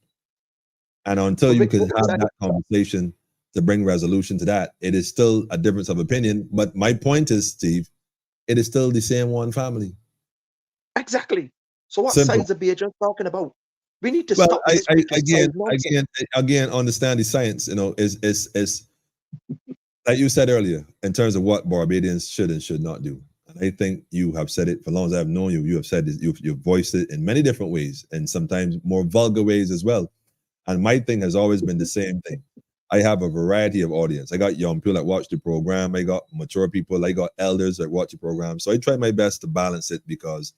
And until you can have that conversation to bring resolution to that, it is still a difference of opinion. But my point is, Steve, it is still the same one family. Exactly. So what Simple. sides are BHN talking about? We need to stop this. Again, understand the science. You know, is like you said earlier, in terms of what Barbadians should and should not do. And I think you have said it for as long as I've known you. You have said this, you've voiced it in many different ways, and sometimes more vulgar ways as well. And my thing has always been the same thing. I have a variety of audience. I got young people that watch the program. I got mature people. I got elders that watch the program. So I try my best to balance it, because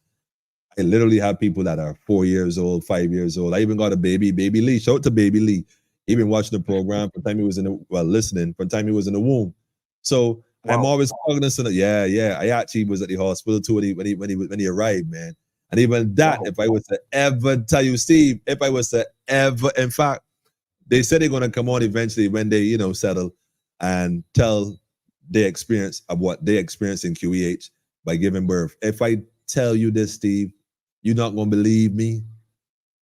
I literally have people that are 4 years old, 5 years old. I even got a baby Lee. Shout out to baby Lee. Even watching the program from the time he was listening from the time he was in the womb. So wow. I'm always cognizant of, I actually was at the hospital too when he arrived, man. And even that, if I was to ever tell you, Steve, if I was to ever, in fact, they said they're going to come on eventually when they, settle and tell their experience of what they experienced in QEH by giving birth. If I tell you this, Steve, you're not going to believe me.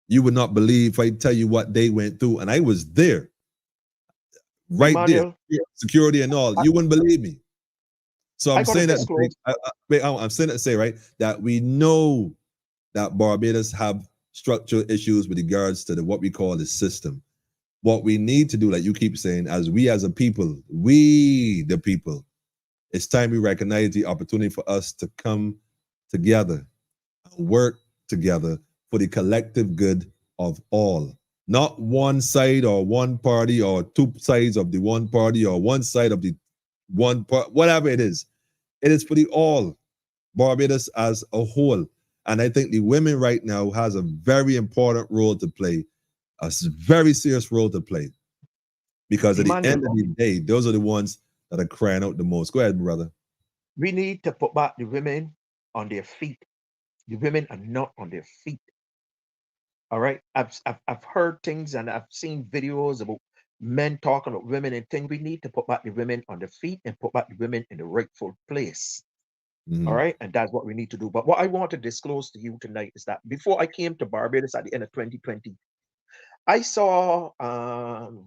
You would not believe if I tell you what they went through. And I was there, right Emmanuel, there, security and all. You wouldn't believe me. So I'm saying that I'm saying that to say, right, that we know that Barbados have structural issues with regards to what we call the system. What we need to do, like you keep saying, as a people, we the people, it's time we recognize the opportunity for us to come together and work together for the collective good of all. Not one side or one party or two sides of the one party or one side of the one part, whatever it is. It is for the all, Barbados as a whole. And I think the women right now has a very important role to play, a very serious role to play. Because at the end of the day, those are the ones that are crying out the most. Go ahead, brother. We need to put back the women on their feet. The women are not on their feet. All right. I've heard things and I've seen videos about men talking about women and things. We need to put back the women on their feet and put back the women in the rightful place. All right. And that's what we need to do. But what I want to disclose to you tonight is that before I came to Barbados at the end of 2020, I saw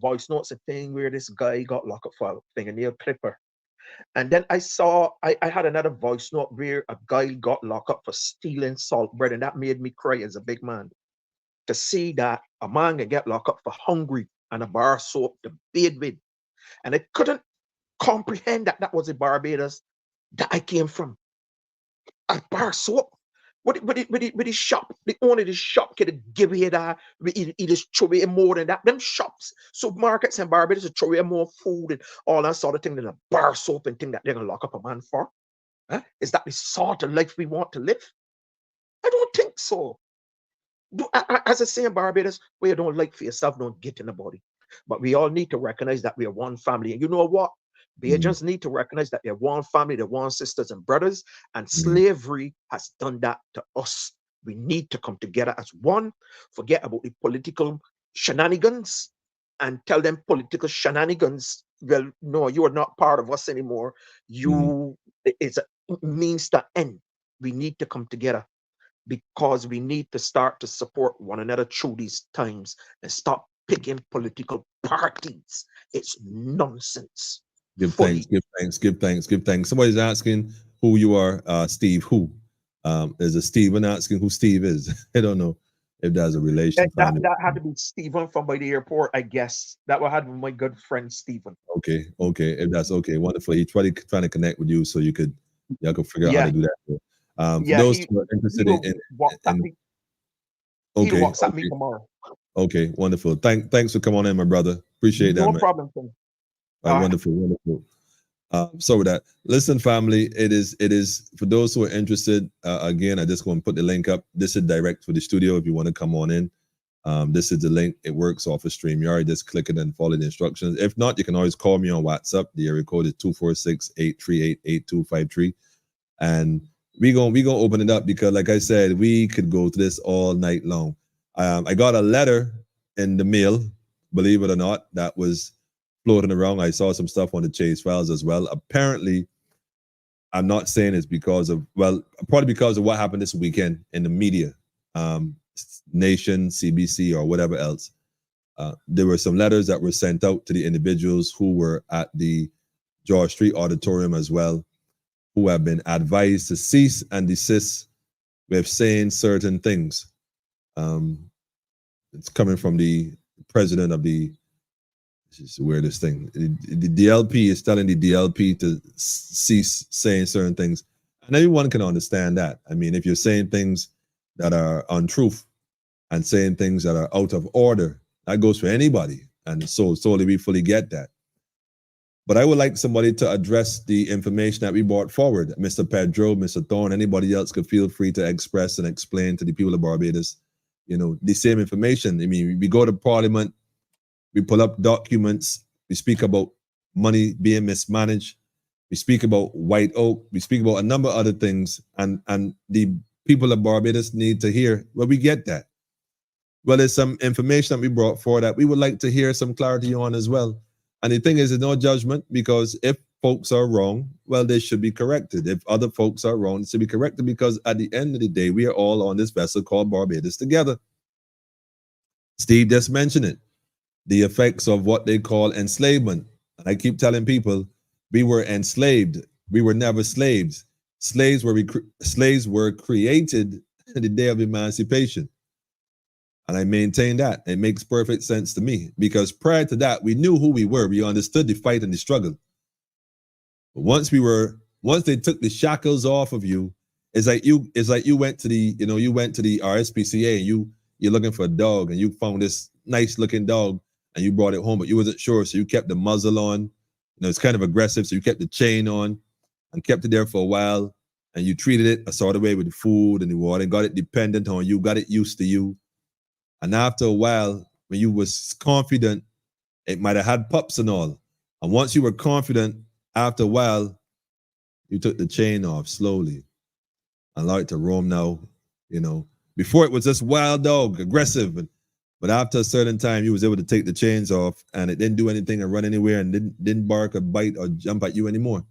voice notes, a thing where this guy got locked up for a fingernail clipper. And then I had another voice note where a guy got locked up for stealing salt bread. And that made me cry as a big man to see that a man can get locked up for hungry and a bar soap to bathe with. And I couldn't comprehend that that was the Barbados that I came from. A bar soap. With the shop, the owner of the shop can give you that. He just throw away more than that. Them shops, supermarkets and Barbados to throw away more food and all that sort of thing than a bar soap and thing that they're gonna lock up a man for. Huh? Is that the sort of life we want to live? I don't think so. As I say in Barbados, where you don't like for yourself, don't get in the body. But we all need to recognize that we are one family. And you know what? Bajans need to recognize that they're one family, they're one sisters and brothers, and slavery has done that to us. We need to come together as one, forget about the political shenanigans, and tell them political shenanigans, well, no, you are not part of us anymore. It's a means to end. We need to come together because we need to start to support one another through these times and stop picking political parties. It's nonsense. Give thanks. Somebody's asking, who you are, Steve. Who? There's a Steven asking who Steve is. I don't know if there's a relation. That had to be Stephen from by the airport, I guess. That would have been my good friend Stephen. Okay. If that's okay, wonderful. He's trying to connect with you so y'all could figure out how to do that. For those who are interested in he WhatsApp me tomorrow. Okay, wonderful. Thanks for coming on in, my brother. Appreciate that. No problem. Wonderful. So with that, listen, family, it is for those who are interested. Again, I just want to put the link up. This is direct for the studio if you want to come on in. This is the link. It works off of StreamYard. Just click it and follow the instructions. If not, you can always call me on WhatsApp. The area code is 246-838-8253. And we gonna open it up because, like I said, we could go through this all night long. I got a letter in the mail, believe it or not, that was floating around. I saw some stuff on the Chase files as well. Apparently, I'm not saying it's because of, well, probably because of what happened this weekend in the media, Nation, CBC, or whatever else. There were some letters that were sent out to the individuals who were at the George Street Auditorium as well, who have been advised to cease and desist with saying certain things. It's coming from the president of the, this is the weirdest thing. The DLP is telling the DLP to cease saying certain things. And everyone can understand that. I mean, if you're saying things that are untruth and saying things that are out of order, that goes for anybody. And so solely we fully get that. But I would like somebody to address the information that we brought forward. Mr. Pedro, Mr. Thorne, anybody else could feel free to express and explain to the people of Barbados, the same information. I mean, we go to Parliament, we pull up documents, we speak about money being mismanaged, we speak about White Oak, we speak about a number of other things, and the people of Barbados need to hear, well, we get that. Well, there's some information that we brought forward that we would like to hear some clarity on as well. And the thing is, there's no judgment, because if folks are wrong, well, they should be corrected. If other folks are wrong, it should be corrected, because at the end of the day, we are all on this vessel called Barbados together. Steve just mentioned it, the effects of what they call enslavement. And I keep telling people, we were enslaved. We were never slaves. Slaves were created the day of emancipation. And I maintain that. It makes perfect sense to me, because prior to that, we knew who we were. We understood the fight and the struggle. But once they took the shackles off of you, it's like you went to the RSPCA and you're looking for a dog, and you found this nice looking dog and you brought it home, but you wasn't sure. So you kept the muzzle on, it's kind of aggressive. So you kept the chain on and kept it there for a while, and you treated it a sort of way with the food and the water, and got it dependent on you, got it used to you. And after a while, when you was confident, it might have had pups and all. And once you were confident, after a while, you took the chain off slowly and allowed it to roam now. Before it was just wild dog, aggressive. But after a certain time, you was able to take the chains off, and it didn't do anything or run anywhere, and didn't bark or bite or jump at you anymore.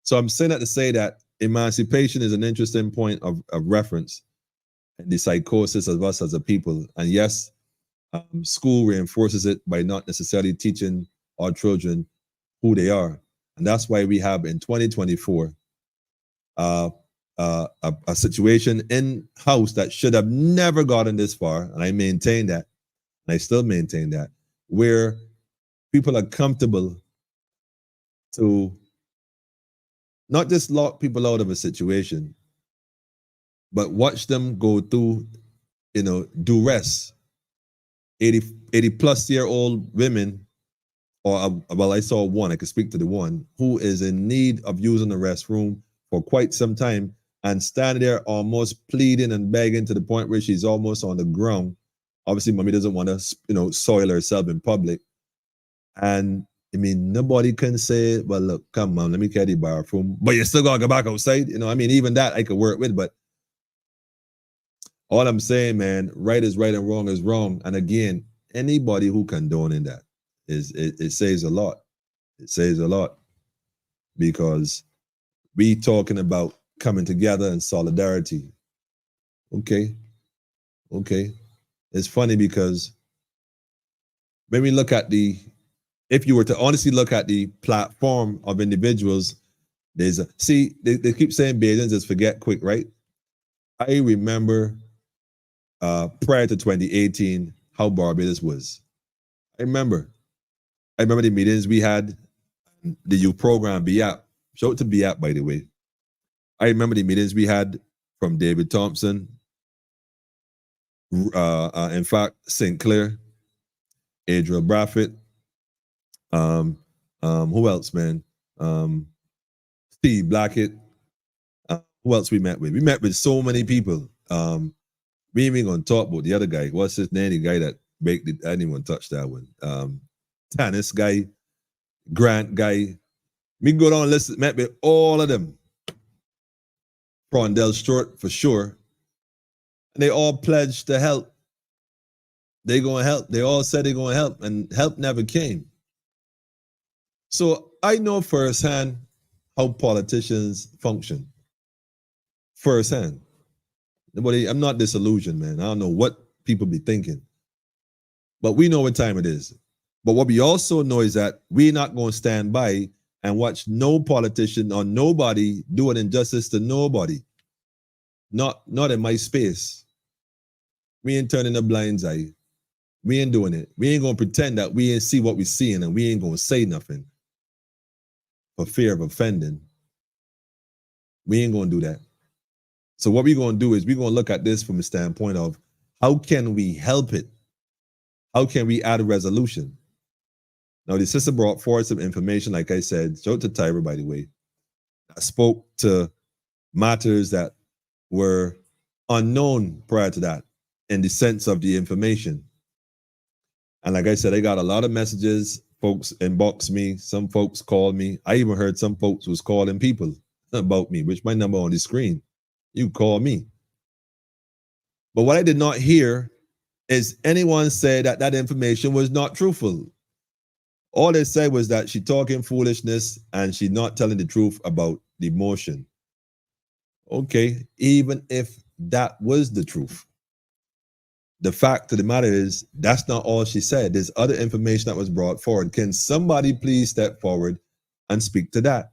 So I'm saying that to say that emancipation is an interesting point of reference, and the psychosis of us as a people. And yes, school reinforces it by not necessarily teaching our children who they are. And that's why we have in 2024 a situation in house that should have never gotten this far. And I maintain that, and I still maintain that, where people are comfortable to not just lock people out of a situation, but watch them go through, duress. 80 plus year old women, I saw one, I could speak to the one, who is in need of using the restroom for quite some time, and standing there almost pleading and begging to the point where she's almost on the ground. Obviously, mommy doesn't want to, soil herself in public. And I mean, nobody can say, well, look, come on, let me carry the bathroom, but you still gotta go back outside. Even that I could work with, but all I'm saying, man, right is right and wrong is wrong. And again, anybody who condoning that it says a lot. It says a lot, because we talking about coming together in solidarity. Okay. It's funny because when we look at if you were to honestly look at the platform of individuals They keep saying Bajans just forget quick, right? I remember prior to 2018 how Barbados was. I remember the meetings we had, the youth program BIAP. Shout out to BIAP, by the way. I remember the meetings we had from David Thompson, in fact, St. Clair, Adriel Braffett, who else, man? Steve Blackett. Who else we met with? We met with so many people. We ain't even gonna talk about the other guy. What's his name? The guy that baked it. I didn't even touch that one. Tannis guy, Grant guy. Me go down and listen, met with all of them. Frondell Short for sure. And they all pledged to help. They gonna help. They all said they gonna help, and help never came. So I know firsthand how politicians function. Firsthand. I'm not disillusioned, man. I don't know what people be thinking. But we know what time it is. But what we also know is that we're not going to stand by and watch no politician or nobody do an injustice to nobody. Not in my space. We ain't turning a blind eye. We ain't doing it. We ain't going to pretend that we ain't see what we're seeing, and we ain't going to say nothing for fear of offending. We ain't going to do that. So what we're going to do is we're going to look at this from a standpoint of how can we help it? How can we add a resolution? Now, the sister brought forward some information, like I said, shout out to Tyra, by the way. I spoke to matters that were unknown prior to that in the sense of the information. And like I said, I got a lot of messages. Folks inbox me. Some folks called me. I even heard some folks was calling people about me, which my number on the screen. You call me. But what I did not hear is anyone say that that information was not truthful. All they said was that she talking foolishness and she not telling the truth about the motion. Okay, even if that was the truth, the fact of the matter is that's not all she said. There's other information that was brought forward. Can somebody please step forward and speak to that?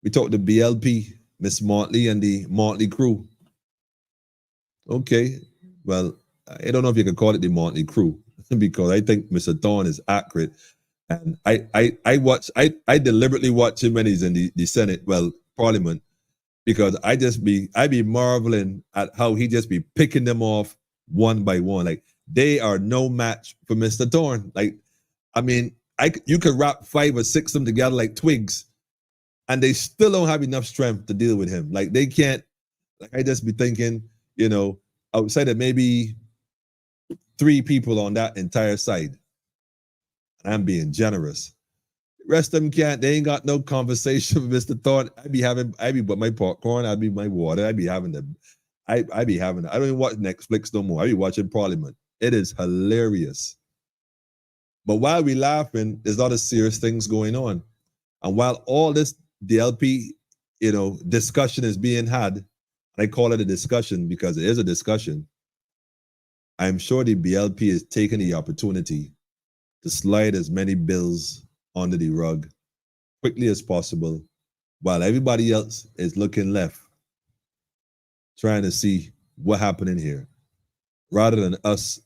We talked to BLP, Miss Motley, and the Motley crew. Okay, well, I don't know if you can call it the Motley crew because I think Mr. Thorne is accurate. And I deliberately watch him when he's in the Senate, well, Parliament, because I be marveling at how he just be picking them off one by one. Like, they are no match for Mr. Thorne. Like, I mean, you could wrap 5 or 6 of them together like twigs, and they still don't have enough strength to deal with him. Like, they can't, like, I just be thinking, you know, outside of maybe 3 people on that entire side. And I'm being generous. The rest of them can't, they ain't got no conversation with Mr. Thorne. I be with my popcorn, I'd be my water, I don't even watch Netflix no more. I be watching Parliament. It is hilarious. But while we laughing, there's a lot of serious things going on. And while all this DLP, discussion is being had, and I call it a discussion because it is a discussion, I'm sure the BLP is taking the opportunity to slide as many bills under the rug quickly as possible while everybody else is looking left, trying to see what happened in here, rather than us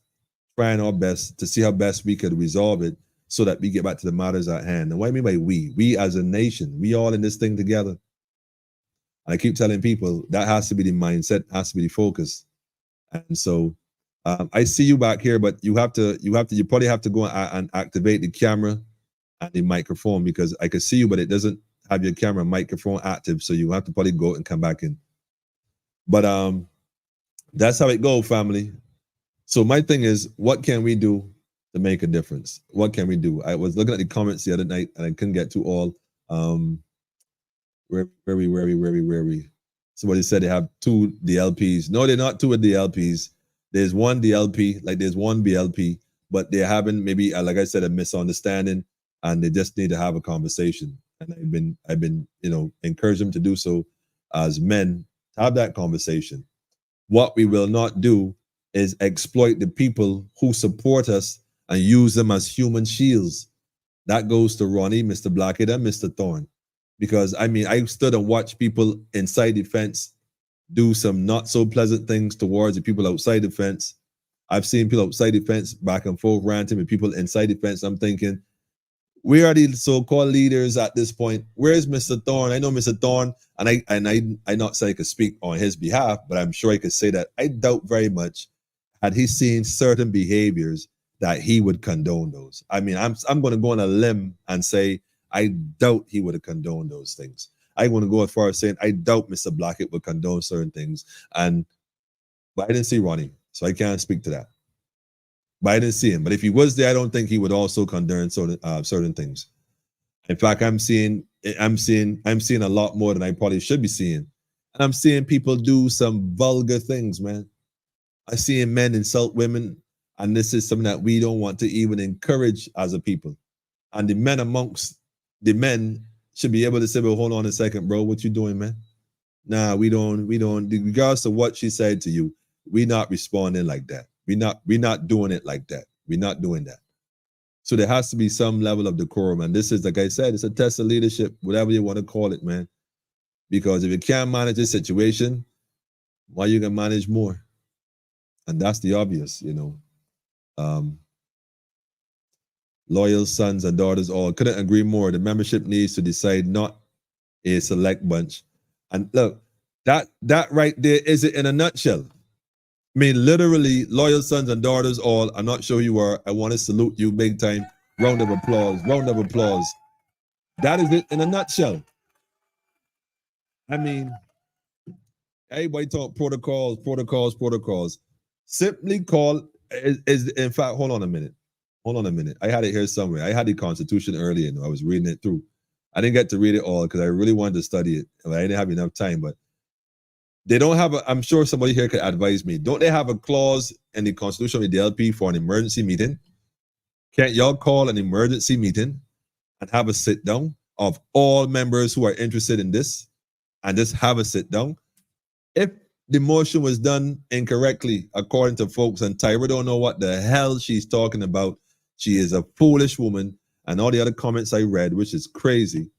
trying our best to see how best we could resolve it so that we get back to the matters at hand. And what I mean by we? We as a nation, we all in this thing together. And I keep telling people that has to be the mindset, has to be the focus. And so I see you back here, but you probably have to go and activate the camera and the microphone, because I can see you, but it doesn't have your camera and microphone active. So you have to probably go and come back in. But that's how it goes, family. So my thing is, what can we do to make a difference? What can we do? I was looking at the comments the other night and I couldn't get to all. Where we? Somebody said they have 2 DLPs. No, they're not 2 of the DLPs. There's 1 DLP, like there's 1 BLP, but they're having maybe, like I said, a misunderstanding, and they just need to have a conversation. And I've been, encourage them to do so as men, to have that conversation. What we will not do is exploit the people who support us and use them as human shields. That goes to Ronnie, Mr. Blackett, and Mr. Thorne. Because I mean, I stood and watched people inside the fence do some not so pleasant things towards the people outside the fence. I've seen people outside the fence back and forth ranting with people inside the fence. I'm thinking, where are the so-called leaders at this point? Where is Mr. Thorne? I know Mr. Thorne, and I not say I could speak on his behalf, but I'm sure I could say that I doubt very much had he seen certain behaviors that he would condone those. I mean, I'm going to go on a limb and say I doubt he would have condoned those things. I want to go as far as saying I doubt Mr. Blackett would condone certain things, but I didn't see Ronnie, so I can't speak to that. But I didn't see him. But if he was there, I don't think he would also condone certain things. In fact, I'm seeing a lot more than I probably should be seeing. And I'm seeing people do some vulgar things, man. I see men insult women, and this is something that we don't want to even encourage as a people. And the men amongst the men should be able to say, well, hold on a second, bro, what you doing, man? Nah, we don't, regardless of what she said to you, we not responding like that. We're not doing it like that. We're not doing that. So there has to be some level of decorum. And this is, like I said, it's a test of leadership, whatever you want to call it, man. Because if you can't manage a situation, why you can manage more? And that's the obvious, you know. Loyal sons and daughters all couldn't agree more. The membership needs to decide, not a select bunch. And look, that right there is it in a nutshell. I mean, literally, loyal sons and daughters all, I'm not sure who you are. I want to salute you big time. Round of applause, round of applause. That is it in a nutshell. I mean, everybody talk protocols. Simply call is in fact, hold on a minute. I had it here somewhere. I had the Constitution earlier and I was reading it through. I didn't get to read it all because I really wanted to study it. I didn't have enough time, but they don't have I'm sure somebody here could advise me. Don't they have a clause in the Constitution of the DLP for an emergency meeting? Can't y'all call an emergency meeting and have a sit down of all members who are interested in this and just have a sit down? If the motion was done incorrectly, according to folks, and Tyra don't know what the hell she's talking about, she is a foolish woman, and all the other comments I read, which is crazy.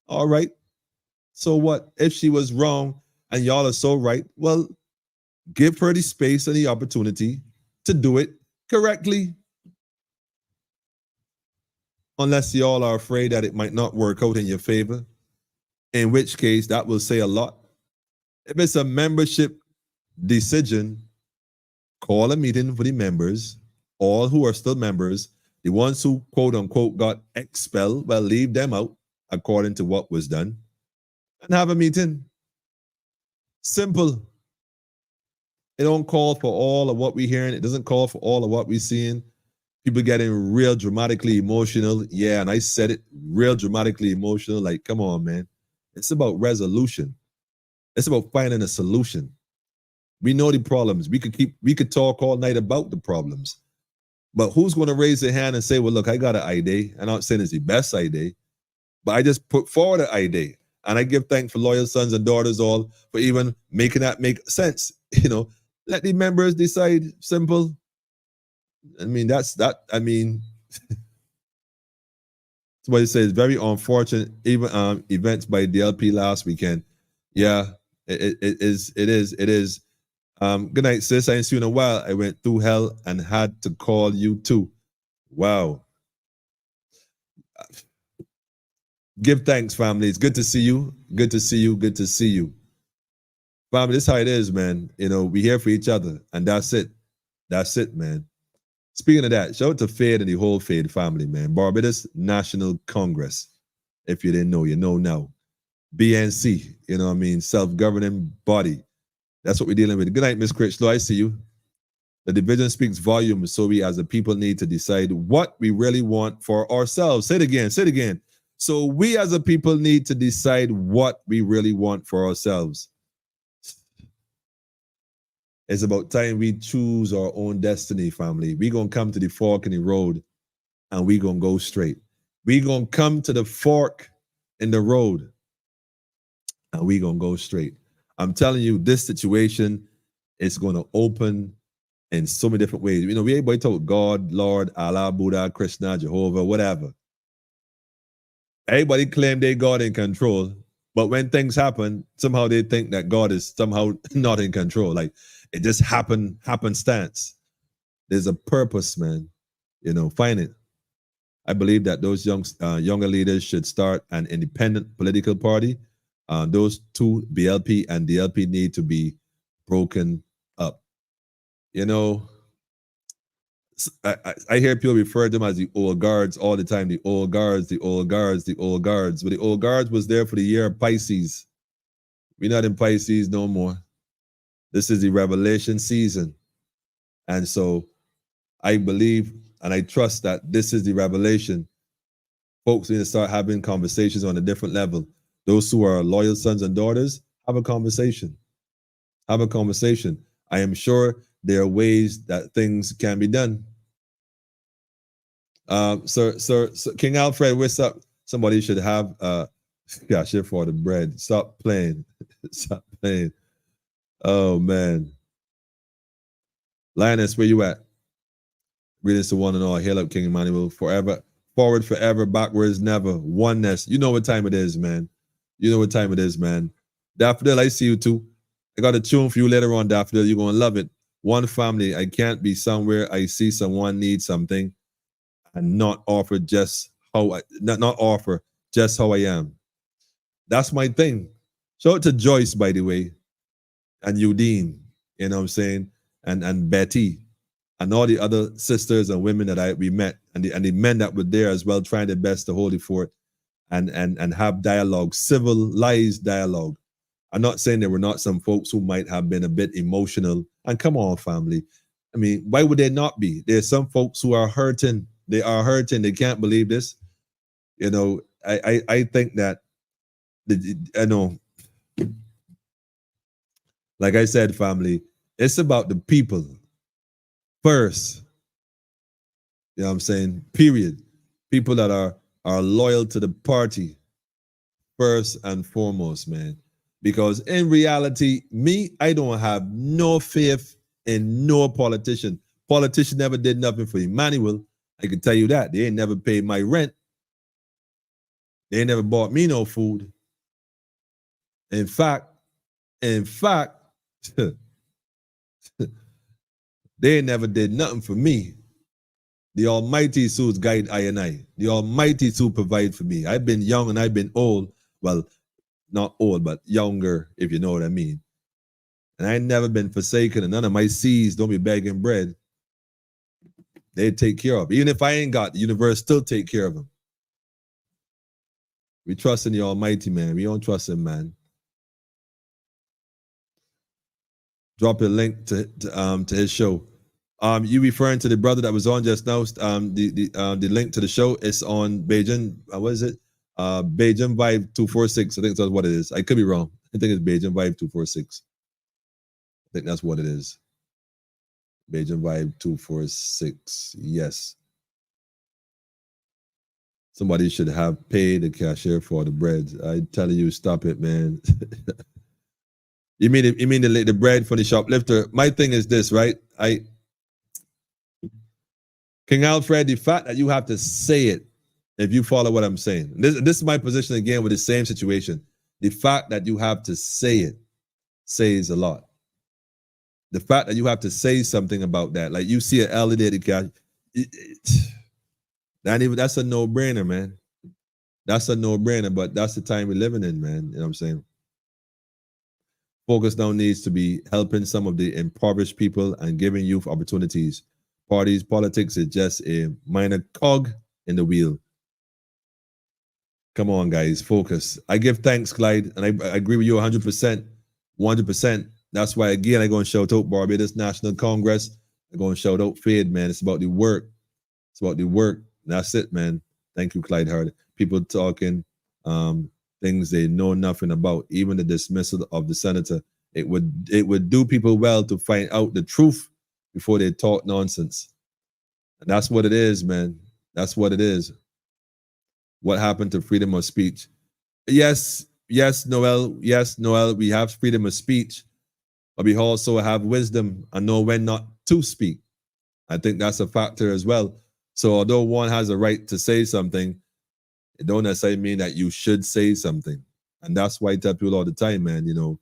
All right. So what? If she was wrong, and y'all are so right, well, give her the space and the opportunity to do it correctly. Unless y'all are afraid that it might not work out in your favor, in which case that will say a lot. If it's a membership decision, call a meeting for the members, all who are still members, the ones who quote unquote got expelled, well, leave them out according to what was done, and have a meeting. Simple. It don't call for all of what we're hearing. It doesn't call for all of what we're seeing. People getting real dramatically emotional. Yeah, and I said it, real dramatically emotional. Like, come on, man. It's about resolution. It's about finding a solution. We know the problems. We could talk all night about the problems. But who's going to raise their hand and say, well, look, I got an idea. I'm not saying it's the best idea, but I just put forward an idea. And I give thanks for loyal sons and daughters all for even making that make sense. You know, let the members decide. Simple. I mean, I mean, somebody says very unfortunate even events by DLP last weekend. Yeah, it is. Good night, sis. I ain't seen you in a while. I went through hell and had to call you too. Wow. Give thanks, family. It's good to see you. Good to see you. Family, this is how it is, man. You know, we here for each other, and that's it. That's it, man. Speaking of that, shout out to Fade and the whole Fade family, man. Barbados National Congress. If you didn't know, you know now. BNC, you know what I mean? Self-governing body. That's what we're dealing with. Good night, Miss Critchlow. I see you. The division speaks volumes, so we as a people need to decide what we really want for ourselves. Say it again. So we as a people need to decide what we really want for ourselves. It's about time we choose our own destiny, family. We're going to come to the fork in the road and we're going to go straight. We're going to come to the fork in the road and we're going to go straight. I'm telling you, this situation is going to open in so many different ways. You know, everybody talk God, Lord, Allah, Buddha, Krishna, Jehovah, whatever. Everybody claim they God in control, but when things happen, somehow they think that God is somehow not in control. Like it just happenstance. There's a purpose, man. You know, find it. I believe that those younger leaders should start an independent political party. Those two, BLP and DLP, need to be broken up. You know, I hear people refer to them as the old guards all the time. The old guards, the old guards, the old guards. But the old guards was there for the year of Pisces. We're not in Pisces no more. This is the revelation season. And so I believe and I trust that this is the revelation. Folks need to start having conversations on a different level. Those who are loyal sons and daughters, have a conversation. Have a conversation. I am sure there are ways that things can be done. Sir, King Alfred, what's up? Somebody should have shit for the bread. Stop playing. Stop playing. Oh man. Lioness, where you at? Greetings to one and all. Hail up, King Emmanuel. Forever, forward, forever, backwards, never. Oneness. You know what time it is, man. You know what time it is, man. Daffodil, I see you too. I got a tune for you later on, Daffodil. You're going to love it. One family. I can't be somewhere I see someone need something and not offer just how I, not offer just how I am. That's my thing. Shout out to Joyce, by the way, and Udine, you know what I'm saying, and Betty, and all the other sisters and women that we met, and the men that were there as well, trying their best to hold it fort and have dialogue, civilized dialogue. I'm not saying there were not some folks who might have been a bit emotional. And come on, family. I mean, why would there not be? There's some folks who are hurting. They are hurting. They can't believe this. You know, I think that, I know, like I said, family, it's about the people first. You know what I'm saying? Period. People that are loyal to the party first and foremost, man. Because in reality, I don't have no faith in no politician. Politician never did nothing for Emmanuel. I can tell you that. They ain't never paid my rent. They ain't never bought me no food. In fact, they never did nothing for me. The Almighty Su's guide I and I. The Almighty Su provide for me. I've been young and I've been old. Well, not old, but younger, if you know what I mean. And I ain't never been forsaken, and none of my seeds don't be begging bread. They take care of. Even if I ain't got, the universe still take care of them. We trust in the Almighty, man. We don't trust him, man. Drop a link to his show. You referring to the brother that was on just now? The link to the show is on Beijing. What is it? Beijing Vibe 246. I think that's what it is. I could be wrong. I think it's Beijing Vibe 246. I think that's what it is. Beijing Vibe 246. Yes. Somebody should have paid the cashier for the bread. I tell you, stop it, man. You mean the bread for the shoplifter? My thing is this, right? King Alfred, the fact that you have to say it, if you follow what I'm saying. This is my position again with the same situation. The fact that you have to say it says a lot. The fact that you have to say something about that, like you see an elderly guy, that's a no-brainer, man. That's a no-brainer, but that's the time we're living in, man. You know what I'm saying? Focus now needs to be helping some of the impoverished people and giving youth opportunities. Politics is just a minor cog in the wheel. Come on, guys, focus. I give thanks, Clyde, and I agree with you 100%. 100%. That's why, again, I go and shout out Barbados National Congress. I go and shout out Fade, man. It's about the work. It's about the work. And that's it, man. Thank you, Clyde Hard. People talking things they know nothing about, even the dismissal of the senator. It would do people well to find out the truth before they talk nonsense. And that's what it is, man. That's what it is. What happened to freedom of speech? Yes, Noel. Yes, Noel. We have freedom of speech, but we also have wisdom and know when not to speak. I think that's a factor as well. So although one has a right to say something, It don't necessarily mean that you should say something. And that's why I tell people all the time, man, you know,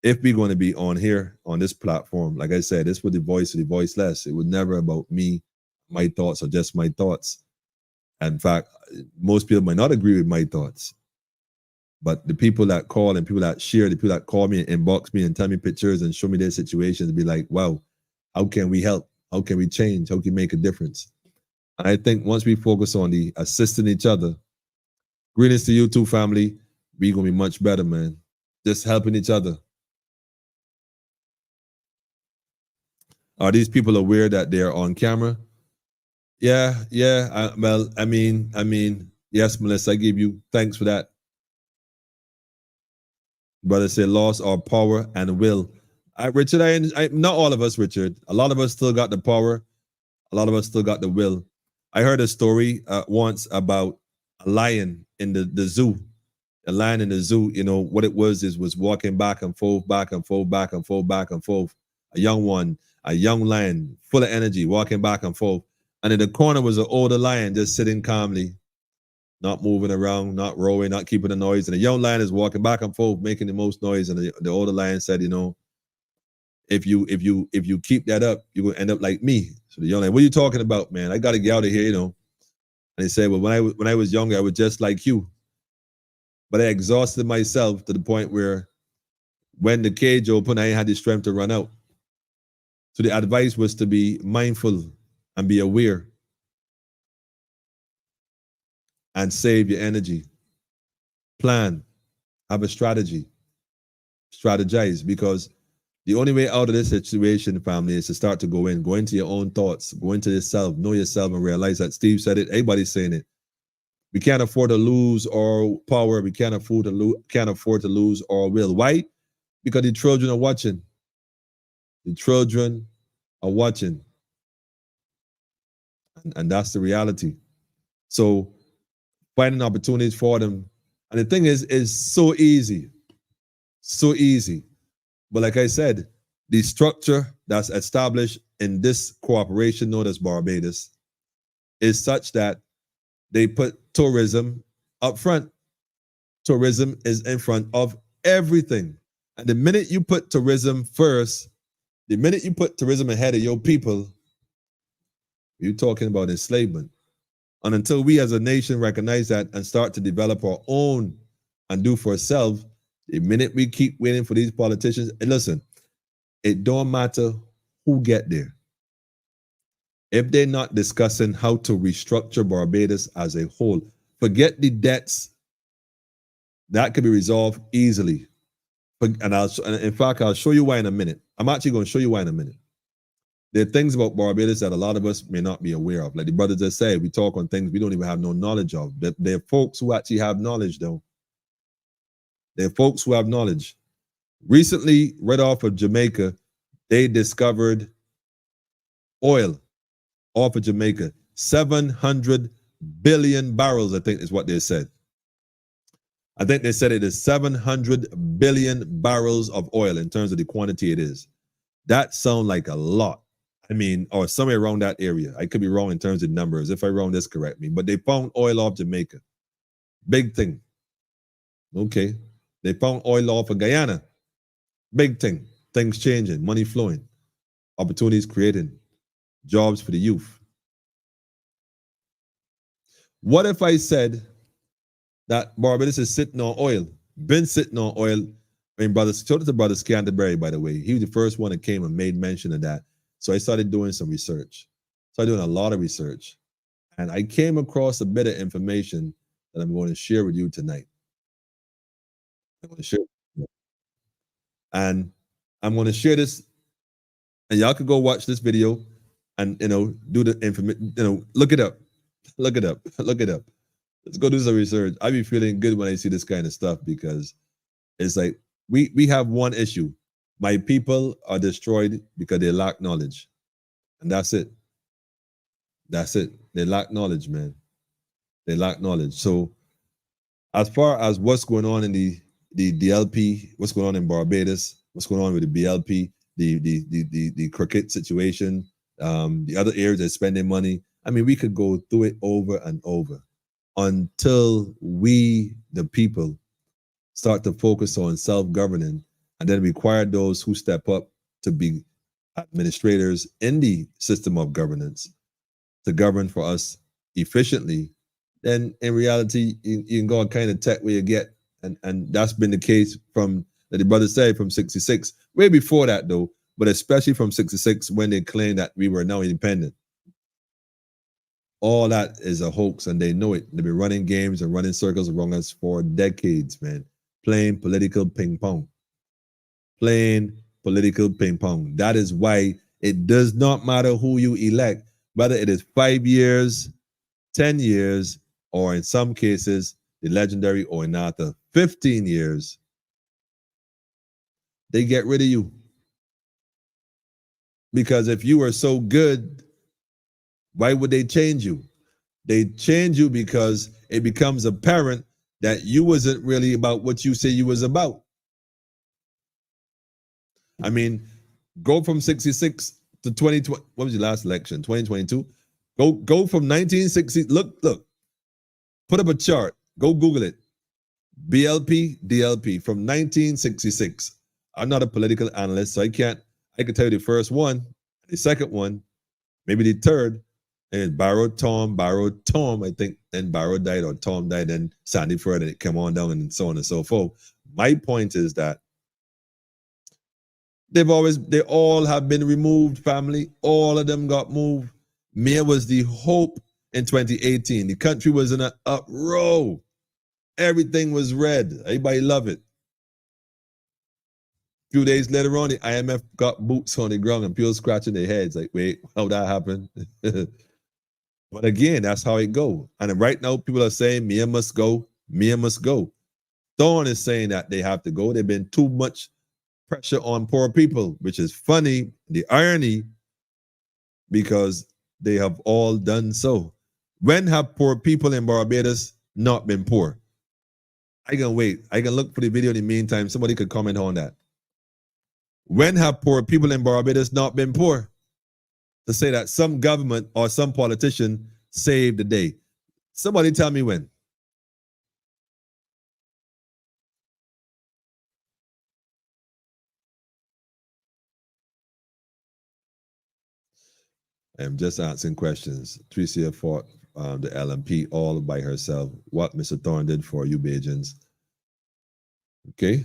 if we're going to be on here, on this platform, like I said, this was the voice of the voiceless. It was never about me, my thoughts, or just my thoughts. In fact, most people might not agree with my thoughts. But the people that call and people that share, the people that call me and inbox me and tell me pictures and show me their situations, be like, wow, how can we help? How can we change? How can we make a difference? And I think once we focus on the assisting each other, greetings to you too, family, we're going to be much better, man. Just helping each other. Are these people aware that they're on camera? Yeah. Well, I mean, yes, Melissa, I give you thanks for that. Brother said, loss our power and will. Richard, I not all of us, Richard. A lot of us still got the power. A lot of us still got the will. I heard a story once about a lion in the zoo. A lion in the zoo, you know, what it was walking back and forth, back and forth, back and forth, back and forth. A young lion, full of energy, walking back and forth. And in the corner was an older lion just sitting calmly, not moving around, not rowing, not keeping the noise. And the young lion is walking back and forth, making the most noise. And the older lion said, you know, if you keep that up, you're gonna end up like me. So the young lion, what are you talking about, man? I gotta get out of here, you know. And he said, well, when I was younger, I was just like you. But I exhausted myself to the point where when the cage opened, I ain't had the strength to run out. So the advice was to be mindful and be aware and save your energy. Plan, have a strategy, strategize, because the only way out of this situation, family, is to start to go into your own thoughts, go into yourself, know yourself, and realize that Steve said it, everybody's saying it. We can't afford to lose our power. We can't afford to lose our will. Why? Because the children are watching. The children are watching. And that's the reality. So finding opportunities for them. And the thing is so easy. So easy. But like I said, the structure that's established in this cooperation known as Barbados is such that they put tourism up front. Tourism is in front of everything. And the minute you put tourism first, the minute you put tourism ahead of your people, you're talking about enslavement. And until we as a nation recognize that and start to develop our own and do for ourselves, the minute we keep waiting for these politicians, and listen, it don't matter who get there. If they're not discussing how to restructure Barbados as a whole, forget the debts. That could be resolved easily. And in fact, I'll show you why in a minute. I'm actually going to show you why in a minute. There are things about Barbados that a lot of us may not be aware of. Like the brother just said, we talk on things we don't even have no knowledge of. There are folks who actually have knowledge, though. There are folks who have knowledge. Recently, right off of Jamaica, they discovered oil off of Jamaica. 700 billion barrels, I think is what they said. I think they said it is 700 billion barrels of oil in terms of the quantity it is. That sounds like a lot. I mean, or somewhere around that area. I could be wrong in terms of numbers. If I'm wrong, just correct me. But they found oil off Jamaica. Big thing. Okay. They found oil off of Guyana. Big thing. Things changing, money flowing, opportunities creating, jobs for the youth. What if I said that Barbados is sitting on oil, been sitting on oil? I mean, shout out to Brother Scanterbury, by the way. He was the first one that came and made mention of that. So I started doing some research. Started doing a lot of research. And I came across a bit of information that I'm going to share with you tonight. I'm going to share. And I'm going to share this. And y'all could go watch this video and, do the information, look it up. Look it up. Look it up. Let's go do some research. I be feeling good when I see this kind of stuff because it's like we have one issue. My people are destroyed because they lack knowledge. And that's it. That's it. They lack knowledge, man. They lack knowledge. So as far as what's going on in the DLP, what's going on in Barbados, what's going on with the BLP, the cricket situation, the other areas that spending money, I mean, we could go through it over and over. until we, the people, start to focus on self-governing and then require those who step up to be administrators in the system of governance to govern for us efficiently, then in reality, you can go and kind of tech where you get. And that's been the case from, that the brother said, from 66, way before that though, but especially from 66 when they claimed that we were now independent. All that is a hoax and they know it. They've been running games and running circles around us for decades, man. Playing political ping pong. Playing political ping pong. That is why it does not matter who you elect, whether it is 5 years, 10 years, or in some cases, the legendary Oinata, 15 years, they get rid of you. Because if you were so good, why would they change you? They change you because it becomes apparent that you wasn't really about what you say you was about. I mean, go from 66 to 2020. What was your last election? 2022. Go from 1960. Look. Put up a chart. Go Google it. BLP, DLP from 1966. I'm not a political analyst, so I can tell you the first one, the second one, maybe the third. And Barrow, Tom, I think, then Barrow died or Tom died, then Sandy Ford, and it came on down and so on and so forth. My point is that they all have been removed, family. All of them got moved. Mir was the hope in 2018. The country was in an uproar. Everything was red. Everybody loved it. A few days later on, the IMF got boots on the ground and people scratching their heads like, wait, how that happened? But again, that's how it go. And right now, people are saying, Mia must go. Mia must go. Thorne is saying that they have to go. There's been too much pressure on poor people, which is funny, the irony, because they have all done so. When have poor people in Barbados not been poor? I can wait. I can look for the video in the meantime. Somebody could comment on that. When have poor people in Barbados not been poor? To say that some government or some politician saved the day. Somebody tell me when. I'm just answering questions. Tricia fought the LMP all by herself. What Mr. Thorne did for you, Bajans. Okay.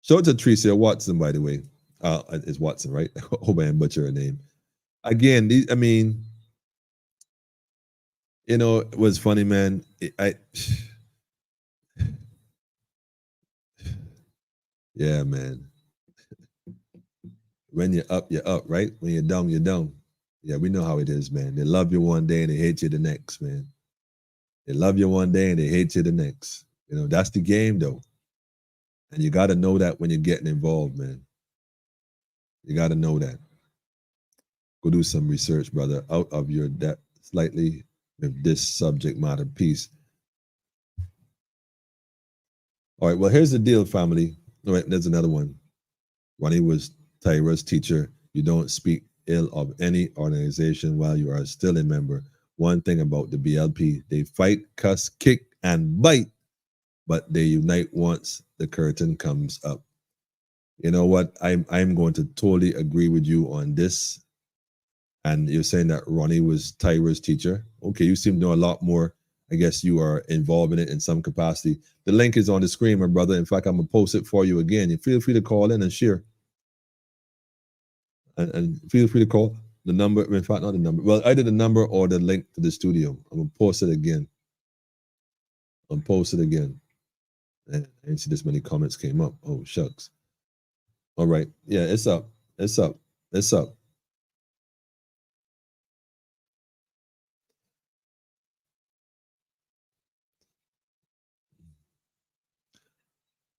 Show it to Tricia Watson, by the way. It's Watson, right? I hope I didn't butcher her name. Again, it was funny, man. Yeah, man. When you're up, right? When you're down, you're down. Yeah, we know how it is, man. They love you one day and they hate you the next, man. They love you one day and they hate you the next. That's the game, though. And you got to know that when you're getting involved, man. You got to know that. Go do some research, brother, out of your depth slightly with this subject matter piece. All right, well, here's the deal, family. All right, there's another one. Ronnie was Tyra's teacher. You don't speak ill of any organization while you are still a member. One thing about the BLP, they fight, cuss, kick, and bite, but they unite once the curtain comes up. You know what? I'm going to totally agree with you on this. And you're saying that Ronnie was Tyra's teacher. Okay, you seem to know a lot more. I guess you are involved in it in some capacity. The link is on the screen, my brother. In fact, I'm going to post it for you again. You feel free to call in and share. And feel free to call the number. In fact, not the number. Well, either the number or the link to the studio. I'm going to post it again. And I didn't see this many comments came up. Oh, shucks. All right. Yeah, it's up.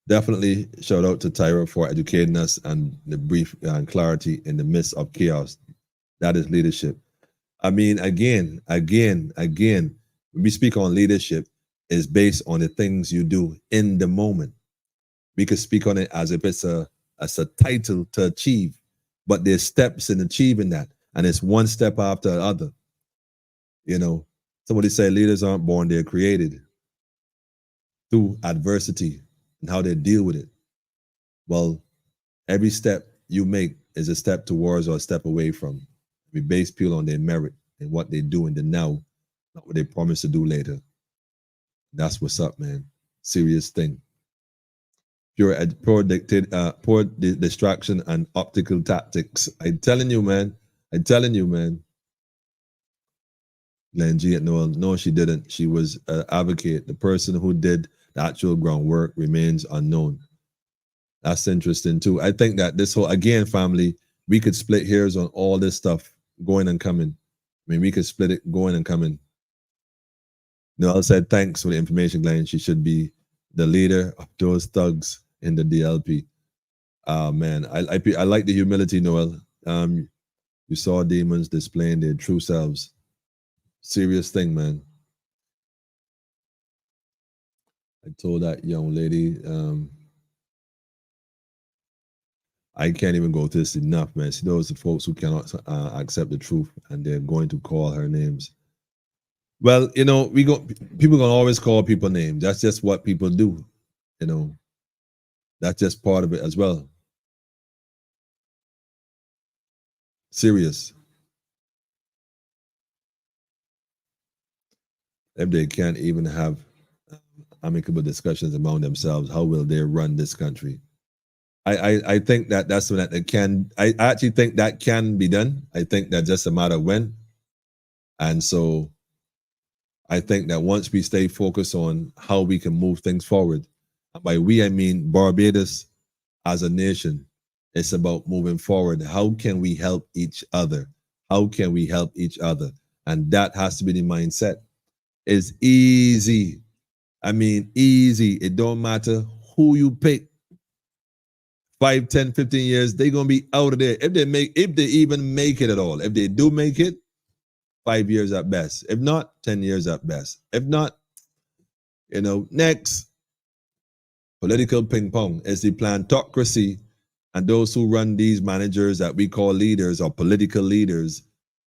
Definitely shout out to Tyra for educating us and the brief and clarity in the midst of chaos. That is leadership. I mean, again, when we speak on leadership, is based on the things you do in the moment. We could speak on it as if it's a title to achieve, but there's steps in achieving that, and it's one step after the other. Somebody said leaders aren't born, they're created through adversity and how they deal with it. Well, every step you make is a step towards or a step away from. We base people on their merit and what they do in the now, not what they promise to do later. That's what's up, man. Serious thing. Poor distraction and optical tactics. I'm telling you, man. I'm telling you, man. Glenn G. No, she didn't. She was an advocate. The person who did the actual groundwork remains unknown. That's interesting too. I think that this whole, again, family, we could split hairs on all this stuff going and coming. I mean, we could split it going and coming. Noel said, thanks for the information, Glenn. She should be the leader of those thugs in the DLP. Man, I like the humility, Noel. You saw demons displaying their true selves. Serious thing, man. I told that young lady, I can't even go through this enough, man. See those folks who cannot accept the truth, and they're going to call her names. Well, you know, people gonna always call people names. That's just what people do, you know. That's just part of it as well. Serious. If they can't even have amicable discussions among themselves, how will they run this country? I think that's something that they can. I actually think that can be done. I think that's just a matter of when. And so I think that once we stay focused on how we can move things forward, by we I mean Barbados as a nation, it's about moving forward. How can we help each other? How can we help each other? And that has to be the mindset. It's easy. I mean, easy. It don't matter who you pick. 5, 10, 15 years, they're going to be out of there. If they even make it at all. If they do make it, 5 years at best. If not, 10 years at best. If not, you know, next. Political ping pong is the plantocracy, and those who run these managers that we call leaders or political leaders,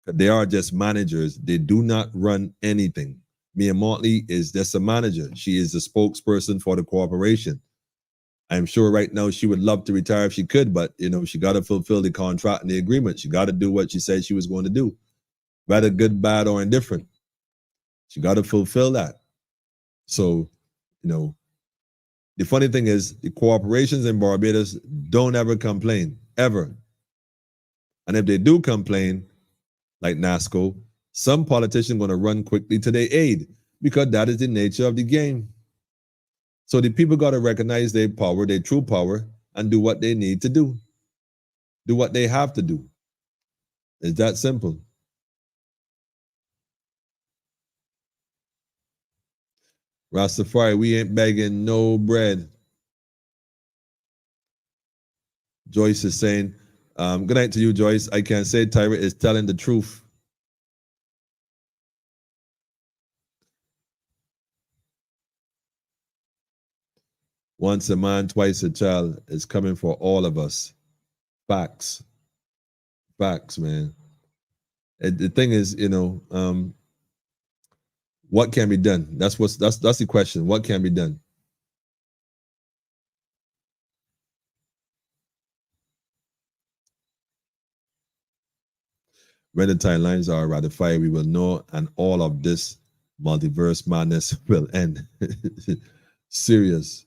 they are just managers. They do not run anything. Mia Motley is just a manager. She is the spokesperson for the corporation. I'm sure right now she would love to retire if she could, but you know, she got to fulfill the contract and the agreement. She got to do what she said she was going to do, whether good, bad, or indifferent. She got to fulfill that. So, you know, the funny thing is the corporations in Barbados don't ever complain, ever. And if they do complain, like NASCO, some politician going to run quickly to their aid because that is the nature of the game. So the people got to recognize their power, their true power, and do what they need to do. Do what they have to do. It's that simple. Rastafari, we ain't begging no bread. Joyce is saying, good night to you, Joyce. I can say Tyra is telling the truth. Once a man, twice a child is coming for all of us. Facts. Facts, man. The thing is, you know, what can be done? That's the question. What can be done? When the timelines are ratified, we will know, and all of this multiverse madness will end. Serious.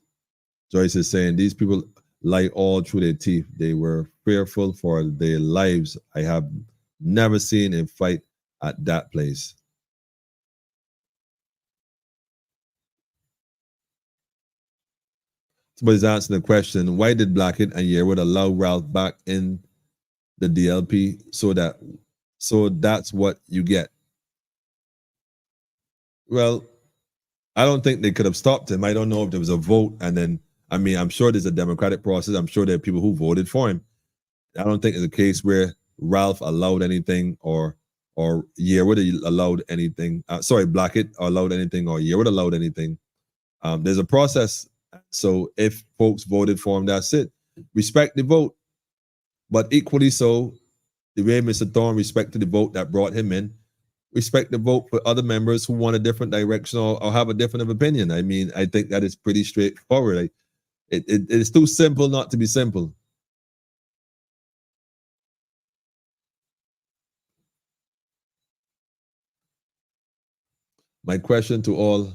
Joyce is saying these people lie all through their teeth. They were fearful for their lives. I have never seen a fight at that place. Somebody's asking the question, why did Blackett and Yearwood allow Ralph back in the DLP so that's what you get? Well, I don't think they could have stopped him. I don't know if there was a vote and then, I mean, I'm sure there's a democratic process. I'm sure there are people who voted for him. I don't think it's a case where Ralph allowed anything or Yearwood allowed anything. Blackett allowed anything or Yearwood allowed anything. There's a process. So if folks voted for him, that's it. Respect the vote. But equally so, the way Mr. Thorne respected the vote that brought him in, respect the vote for other members who want a different direction or have a different opinion. I mean, I think that is pretty straightforward. It's too simple not to be simple. My question to all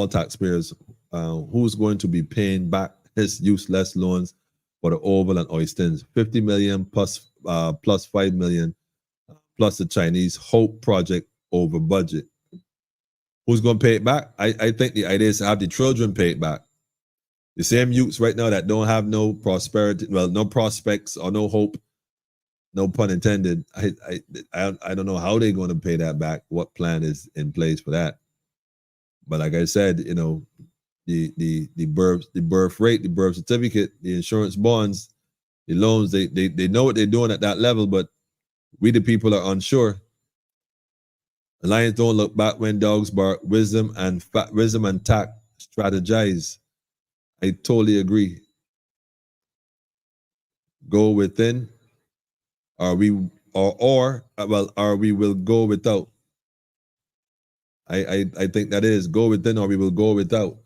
taxpayers: who's going to be paying back his useless loans for the Oval and Oystins? 50 million plus 5 million plus the Chinese Hope project over budget. Who's going to pay it back? I think the idea is to have the children pay it back. The same youths right now that don't have no prosperity, well, no prospects or no hope, no pun intended. I don't know how they're going to pay that back. What plan is in place for that? But like I said, you know, the birth rate, the birth certificate, the insurance bonds, the loans, they know what they're doing at that level, but we the people are unsure. The lions don't look back when dogs bark. Wisdom and tact strategize. I totally agree. Go within, or we will go without. I think that is go within, or we will go without.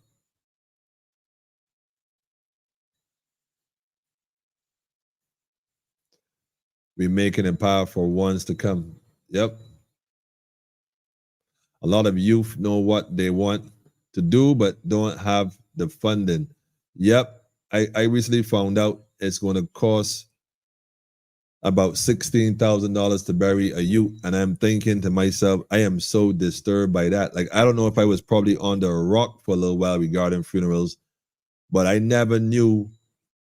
We're making it power for ones to come. Yep. A lot of youth know what they want to do, but don't have the funding. Yep. I recently found out it's going to cost about $16,000 to bury a youth. And I'm thinking to myself, I am so disturbed by that. Like, I don't know if I was probably under a rock for a little while regarding funerals, but I never knew.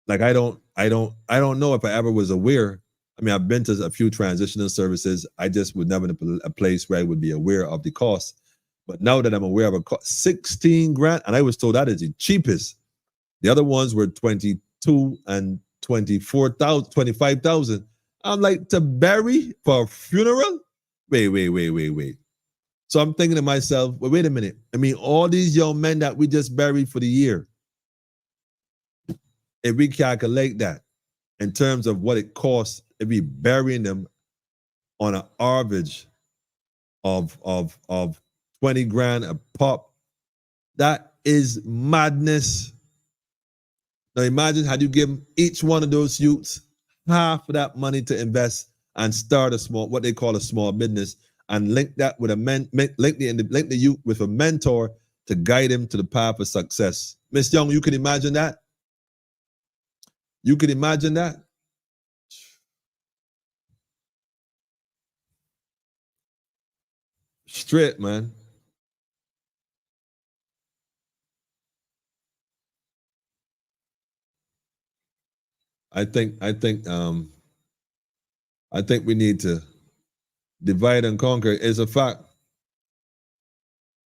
Like, I don't know if I ever was aware. I mean, I've been to a few transitional services. I just was never in a place where I would be aware of the cost. But now that I'm aware of a cost, 16 grand, and I was told that is the cheapest. The other ones were 22 and 24,000, 25,000. I'm like, to bury for a funeral? Wait. So I'm thinking to myself, well, wait a minute. I mean, all these young men that we just buried for the year, if we calculate that in terms of what it costs if we burying them on an average of 20 grand a pop, that is madness. Now imagine had you given each one of those youths half of that money to invest and start what they call a small business, and link that with link the youth with a mentor to guide him to the path of success. Miss Young, you can imagine that? You can imagine that? Straight, man. I think we need to divide and conquer. It's a fact.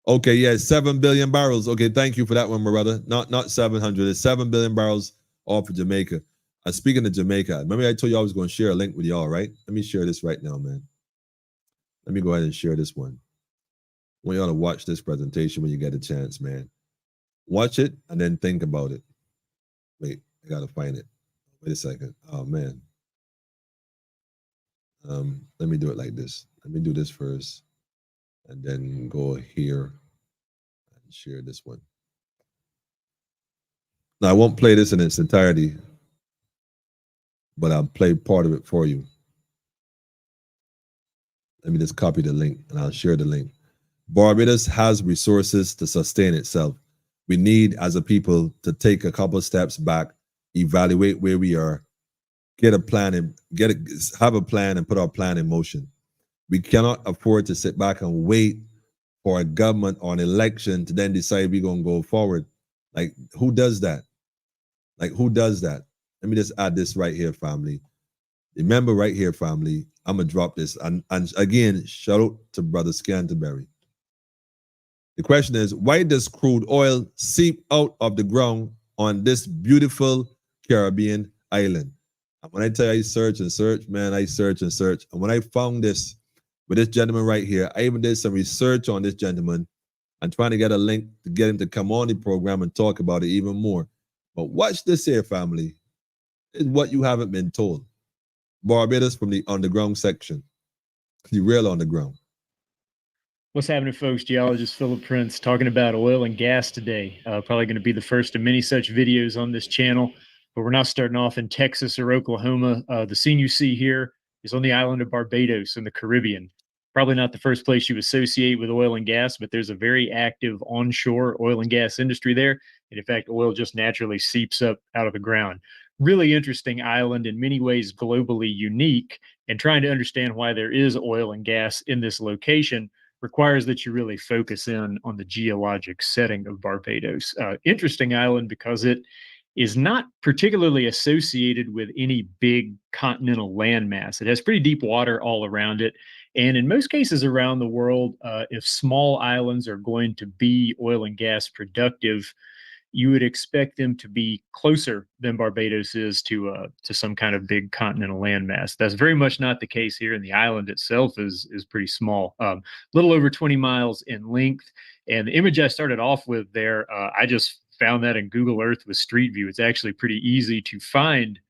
Okay, yeah, 7 billion barrels. Okay, thank you for that one, my brother. Not 700. It's 7 billion barrels off of Jamaica. Speaking of Jamaica, remember I told you I was going to share a link with y'all, right? Let me share this right now, man. Let me go ahead and share this one. I want y'all to watch this presentation when you get a chance, man. Watch it and then think about it. Wait, I gotta find it. Wait a second. Oh man. Let me do it like this. Let me do this first, and then go here and share this one. Now I won't play this in its entirety, but I'll play part of it for you. Let me just copy the link and I'll share the link. Barbados has resources to sustain itself. We need, as a people, to take a couple of steps back, evaluate where we are, get a plan and have a plan and put our plan in motion. We cannot afford to sit back and wait for a government or an election to then decide we're going to go forward. Like, who does that? Like, who does that? Let me just add this right here, family. Remember right here, family, I'm going to drop this. And again, shout out to Brother Scanterbury. The question is, why does crude oil seep out of the ground on this beautiful Caribbean island? And when I tell you I search and search, man, I search and search. And when I found this with this gentleman right here, I even did some research on this gentleman and trying to get a link to get him to come on the program and talk about it even more. But watch this here, family. It's what you haven't been told. Barbados from the underground section. You're real on the ground. What's happening, folks? Geologist Philip Prince talking about oil and gas today. Probably going to be the first of many such videos on this channel, but we're not starting off in Texas or Oklahoma. The scene you see here is on the island of Barbados in the Caribbean. Probably not the first place you associate with oil and gas, but there's a very active onshore oil and gas industry there. And in fact, oil just naturally seeps up out of the ground. Really interesting island, in many ways globally unique, and trying to understand why there is oil and gas in this location requires that you really focus in on the geologic setting of Barbados. Interesting island because it is not particularly associated with any big continental landmass. It has pretty deep water all around it. And in most cases around the world, if small islands are going to be oil and gas productive, you would expect them to be closer than Barbados is to some kind of big continental landmass. That's very much not the case here, and the island itself is pretty small, little over 20 miles in length. And the image I started off with there, I just found that in Google Earth with Street View. It's actually pretty easy to find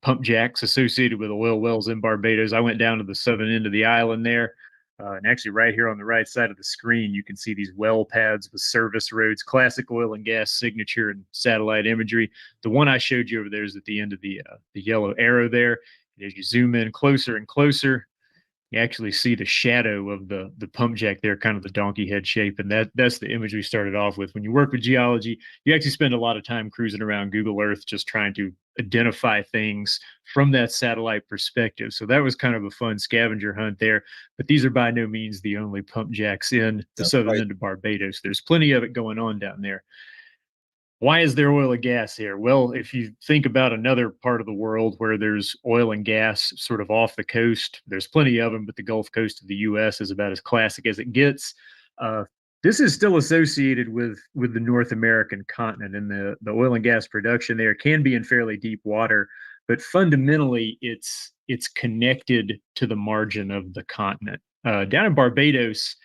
pump jacks associated with oil wells in Barbados. I went down to the southern end of the island there. And actually right here on the right side of the screen, you can see these well pads with service roads, classic oil and gas signature and satellite imagery. The one I showed you over there is at the end of the yellow arrow there. And as you zoom in closer and closer, you actually see the shadow of the pump jack there, kind of the donkey head shape. And that's the image we started off with. When you work with geology, you actually spend a lot of time cruising around Google Earth just trying to identify things from that satellite perspective. So that was kind of a fun scavenger hunt there. But these are by no means the only pump jacks in the southern end of Barbados. There's plenty of it going on down there. Why is there oil and gas here? Well, if you think about another part of the world where there's oil and gas sort of off the coast, there's plenty of them, but the Gulf Coast of the U.S. is about as classic as it gets. This is still associated with the North American continent, and the oil and gas production there can be in fairly deep water, but fundamentally it's connected to the margin of the continent. Down in Barbados,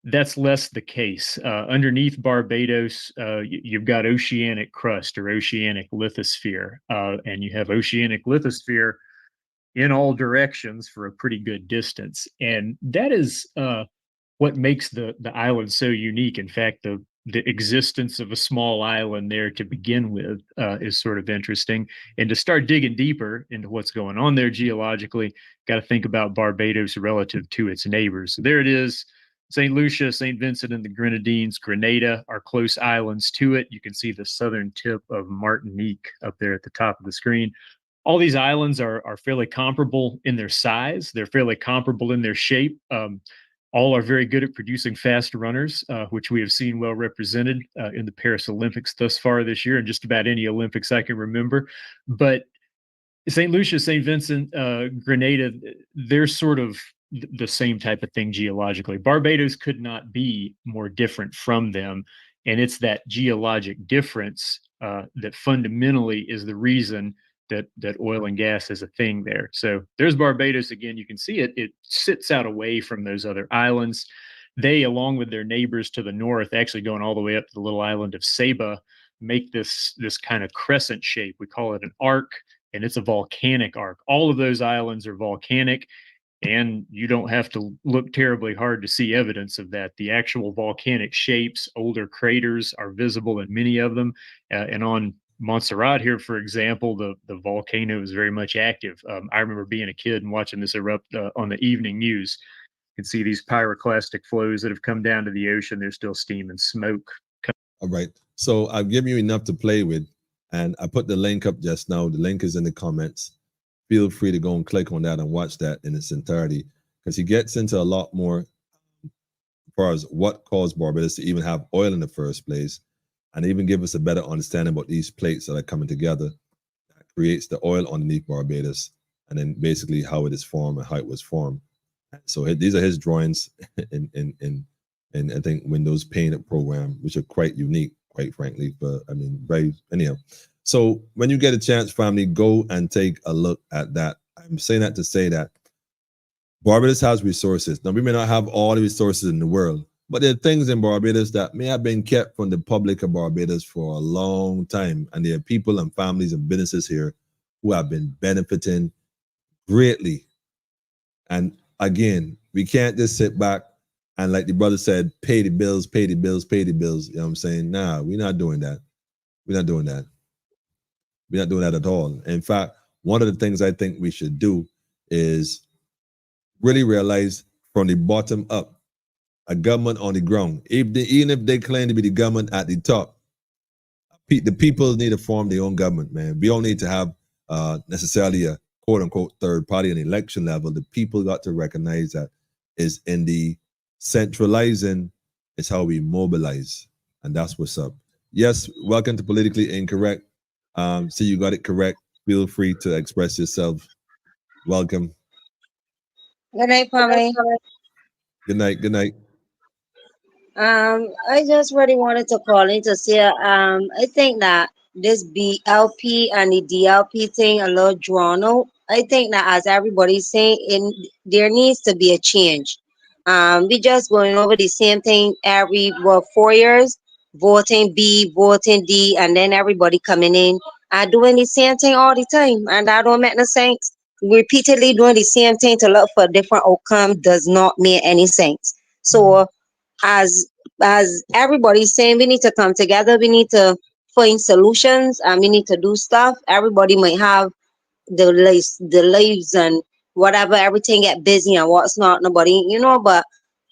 that's less the case. Underneath Barbados, you've got oceanic crust or oceanic lithosphere, and you have oceanic lithosphere in all directions for a pretty good distance. And that is what makes the island so unique. In fact, the existence of a small island there to begin with is sort of interesting. And to start digging deeper into what's going on there geologically, got to think about Barbados relative to its neighbors. So there it is. St. Lucia, St. Vincent and the Grenadines, Grenada are close islands to it. You can see the southern tip of Martinique up there at the top of the screen. All these islands are fairly comparable in their size. They're fairly comparable in their shape. All are very good at producing fast runners, which we have seen well represented in the Paris Olympics thus far this year, and just about any Olympics I can remember. But St. Lucia, St. Vincent, Grenada, they're sort of the same type of thing geologically. Barbados could not be more different from them. And it's that geologic difference that fundamentally is the reason that oil and gas is a thing there. So there's Barbados again. You can see it sits out away from those other islands. They, along with their neighbors to the north, actually going all the way up to the little island of Saba, make this kind of crescent shape. We call it an arc, and it's a volcanic arc. All of those islands are volcanic. And you don't have to look terribly hard to see evidence of that. The actual volcanic shapes, older craters are visible in many of them. And on Montserrat here, for example, the volcano is very much active. I remember being a kid and watching this erupt on the evening news. You can see these pyroclastic flows that have come down to the ocean. There's still steam and smoke. All right. So I've given you enough to play with, and I put the link up just now. The link is in the comments. Feel free to go and click on that and watch that in its entirety, because he gets into a lot more as far as what caused Barbados to even have oil in the first place, and even give us a better understanding about these plates that are coming together that creates the oil underneath Barbados, and then basically how it is formed and how it was formed. So these are his drawings in I think Windows Paint program, which are quite unique, quite frankly. But I mean, very anyhow. So when you get a chance, family, go and take a look at that. I'm saying that to say that Barbados has resources. Now, we may not have all the resources in the world, but there are things in Barbados that may have been kept from the public of Barbados for a long time. And there are people and families and businesses here who have been benefiting greatly. And again, We can't just sit back and, like the brother said, pay the bills, pay the bills, pay the bills. You know what I'm saying? Nah, we're not doing that. We're not doing that. We're not doing that at all. In fact, one of the things I think we should do is really realize from the bottom up, a government on the ground. Even if they claim to be the government at the top, the people need to form their own government, man. We don't need to have necessarily a quote unquote third party on the election level. The people got to recognize that is in the centralizing is how we mobilize. And that's what's up. Yes, welcome to Politically Incorrect. See, you got it correct. Feel free to express yourself. Welcome. Good night, family. Good night. Good night. I just really wanted to call in to say, I think that this BLP and the DLP thing a little drawn out. I think that as everybody's saying, there needs to be a change. We just going over the same thing every 4 years, voting B, voting D, and then everybody coming in and doing the same thing all the time, and that don't make no sense. Repeatedly doing the same thing to look for a different outcome does not make any sense. So as everybody's saying, we need to come together, we need to find solutions, and we need to do stuff. Everybody might have the lives and whatever, everything get busy and what's not, nobody, but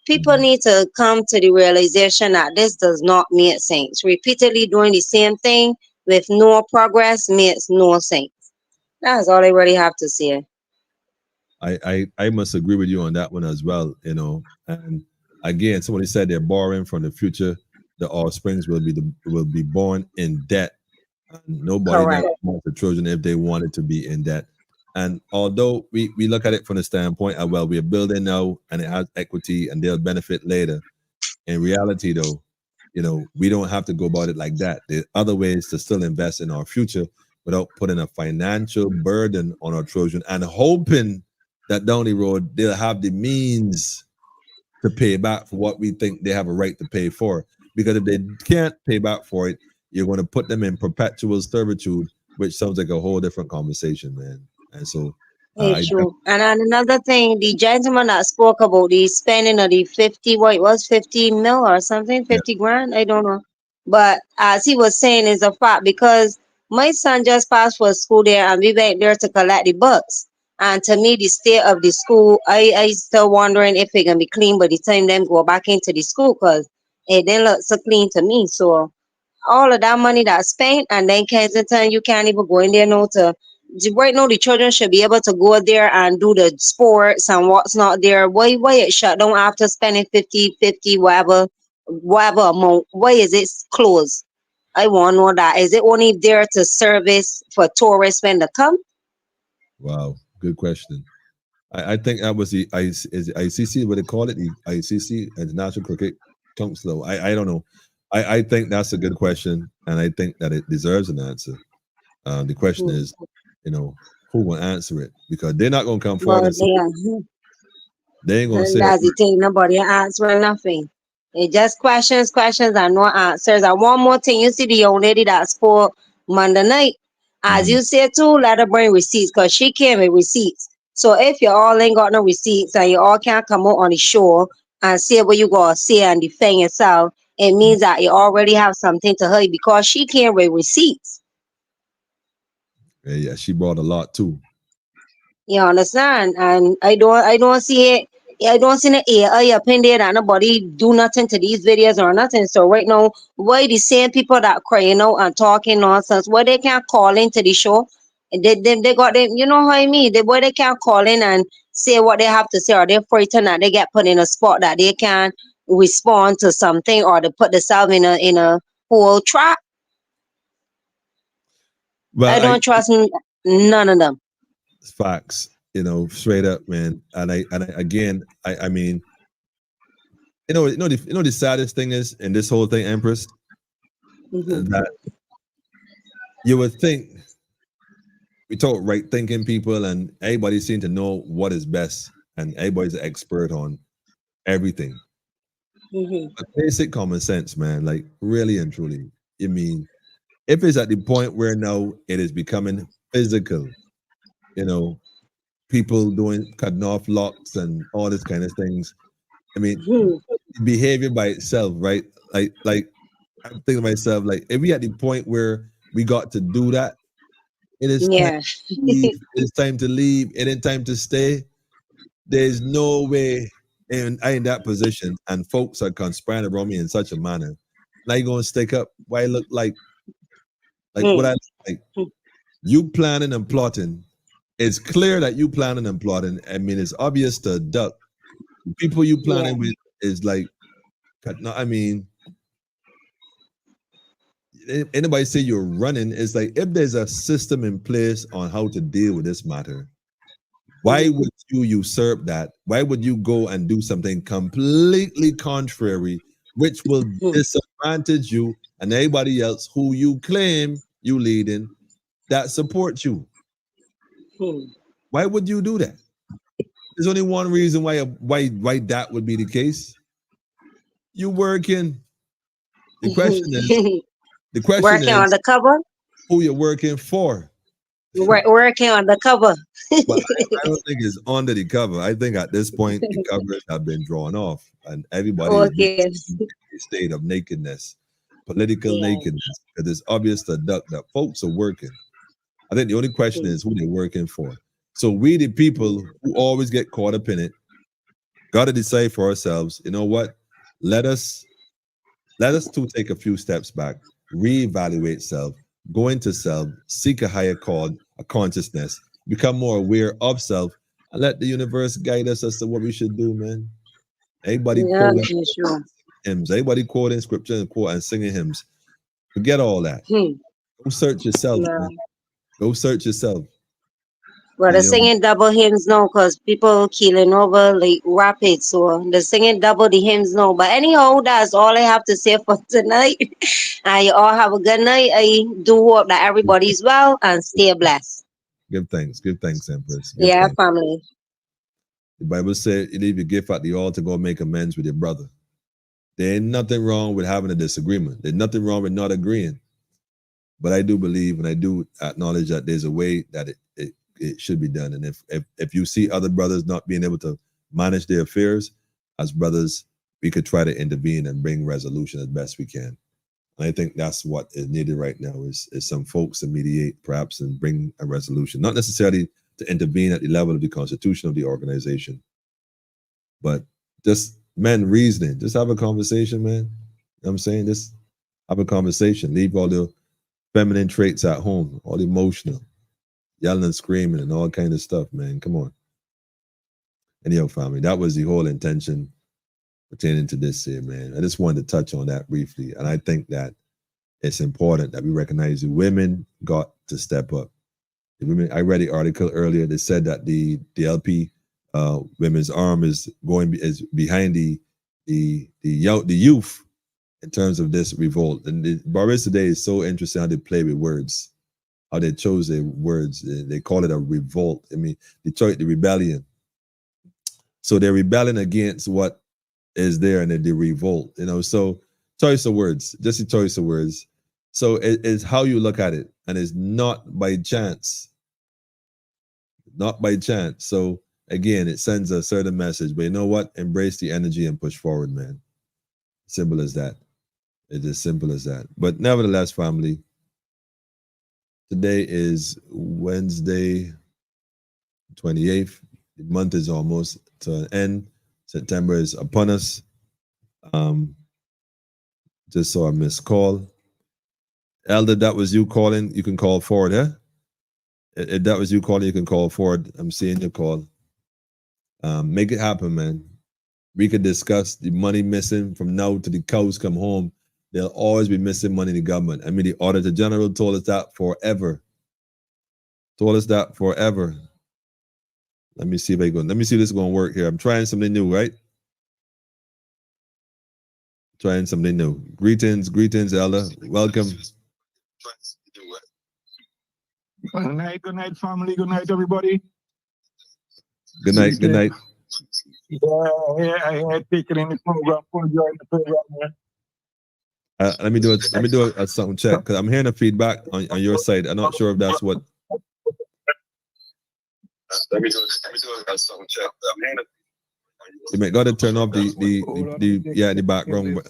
people need to come to the realization that this does not make sense. Repeatedly doing the same thing with no progress makes no sense. That's all I really have to say. I must agree with you on that one as well, and again, somebody said they're borrowing from the future. The offsprings will be born in debt. And nobody Correct. never wants the children if they wanted to be in debt. And although we look at it from the standpoint of, well, we're building now and it has equity and they'll benefit later. In reality, though, we don't have to go about it like that. There are other ways to still invest in our future without putting a financial burden on our children and hoping that down the road they'll have the means to pay back for what we think they have a right to pay for. Because if they can't pay back for it, you're going to put them in perpetual servitude, which sounds like a whole different conversation, man. And so, It's true. And then another thing, the gentleman that spoke about the spending of the 50, what it was, 50 mil or something, 50 grand, I don't know. But as he was saying, is a fact, because my son just passed for school there and we went there to collect the books. And to me, the state of the school, I still wondering if it can be clean by the time them go back into the school, because it didn't look so clean to me. So all of that money that's spent, and then Kensington, you can't even go in there no to. Right now, the children should be able to go there and do the sports and what's not there. Why it shut down after spending 50, whatever amount? Why is it closed? I want to know that. Is it only there to service for tourists when they come? Wow, good question. I think that was the ICC, what they call it, the ICC, International Cricket Council. I don't know. I think that's a good question, and I think that it deserves an answer. The question is, who will answer it? Because they're not going to come forward and say, they ain't going to say that's the thing. Nobody answering nothing. It just questions, and no answers. And one more thing, you see the young lady that spoke Monday night, as you said too, let her bring receipts, because she came with receipts. So if you all ain't got no receipts and you all can't come out on the show and say what you gonna say and defend yourself, it means that you already have something to hide, because she came with receipts. Yeah, she brought a lot too. You understand? And I don't see it. I don't see the AI up in there that nobody do nothing to these videos or nothing. So right now, why the same people that crying out and talking nonsense, why they can't call into the show? They got them, you know how I mean? Why they can't call in and say what they have to say, or they're frightened that they get put in a spot that they can't respond to something, or to put themselves in a whole trap. Well, I don't trust none of them. Facts, straight up, man. And I again, I mean, the saddest thing is in this whole thing, Empress, that you would think we talk right thinking people, and everybody seems to know what is best, and everybody's an expert on everything. But basic common sense, man, like really and truly. I mean, if it's at the point where now it is becoming physical, people doing cutting off locks and all this kind of things. I mean, Hmm. behavior by itself, right? Like I'm thinking to myself, like if we at the point where we got to do that, it is time Yeah. to leave. It's time to leave. It ain't time to stay. There's no way I'm in that position and folks are conspiring around me in such a manner. Now you're gonna stick up. Why I look like what Hmm. I look like? You planning and plotting. It's clear that you planning and plotting. I mean, it's obvious to duck. The people you Yeah. planning with is like, no, I mean, anybody say you're running, it's like if there's a system in place on how to deal with this matter, why would you usurp that? Why would you go and do something completely contrary, which will disadvantage you and everybody else who you claim you leading that supports you? Hmm. Why would you do that? There's only one reason why that would be the case. You working. The question Working on is the cover. who you're working for. Working on the cover. But I don't think it's under the cover. I think at this point the covers have been drawn off, and everybody is Okay. in a state of nakedness, political Yeah. nakedness. Because it's obvious to duck that folks are working. I think the only question is who they're working for. So we, the people who always get caught up in it, got to decide for ourselves. You know what? Let us too take a few steps back, reevaluate self, go into self, seek a higher call, a consciousness, become more aware of self, and let the universe guide us as to what we should do, man. Everybody Yeah, quote for sure. hymns, everybody quoting scripture and quote and singing hymns. Forget all that. Hmm. Go search yourself, Yeah. man. Go search yourself. Well, And the singing double hymns now because people killing over like rapid. So the singing double the hymns now. But anyhow, that's all I have to say for tonight. And you all have a good night. I do hope that everybody's well and stay blessed. give thanks, Empress. Give Yeah, thanks. family. The Bible said you leave your gift at the altar to go make amends with your brother. There ain't nothing wrong with having a disagreement. There's nothing wrong with not agreeing. But I do believe and I do acknowledge that there's a way that it should be done. And if you see other brothers not being able to manage their affairs, as brothers, we could try to intervene and bring resolution as best we can. And I think that's what is needed right now is some folks to mediate perhaps and bring a resolution, not necessarily to intervene at the level of the constitution of the organization, but just men reasoning, just have a conversation, man. You know what I'm saying? Just have a conversation, leave all the feminine traits at home, all emotional, yelling and screaming and all kind of stuff, man. Come on. Anyhow, family, that was the whole intention pertaining to this here, man. I just wanted to touch on that briefly. And I think that it's important that we recognize the women got to step up. The women, I read the article earlier that said that the Dlp women's arm is behind the youth in terms of this revolt. And the Barbers today is so interesting how they play with words, how they chose their words. They call it a revolt. I mean, Detroit, the rebellion. So they're rebelling against what is there and they revolt, you know. So choice of words, just a choice of words. So it's how you look at it, and it's not by chance. Not by chance. So again, it sends a certain message, but you know what? Embrace the energy and push forward, man. Simple as that. It's as simple as that. But nevertheless, family, today is Wednesday, 28th. The month is almost to an end. September is upon us. Just saw a missed call. Elder, that was you calling. You can call forward, huh? If that was you calling, you can call forward. I'm seeing your call. Make it happen, man. We could discuss the money missing from now to the cows come home. There'll always be missing money in the government. I mean, the Auditor General told us that forever. Told us that forever. Let me see if let me see if this is going to work here. I'm trying something new, right? Trying something new. Greetings, Elder. Welcome. Good night, family. Good night, everybody. Good night. Yeah, I had taken in the program, enjoying the program. Yeah. Let me do a sound check because I'm hearing a feedback on your side. I'm not sure if that's what. Let me do a sound check. You may gotta turn off the background.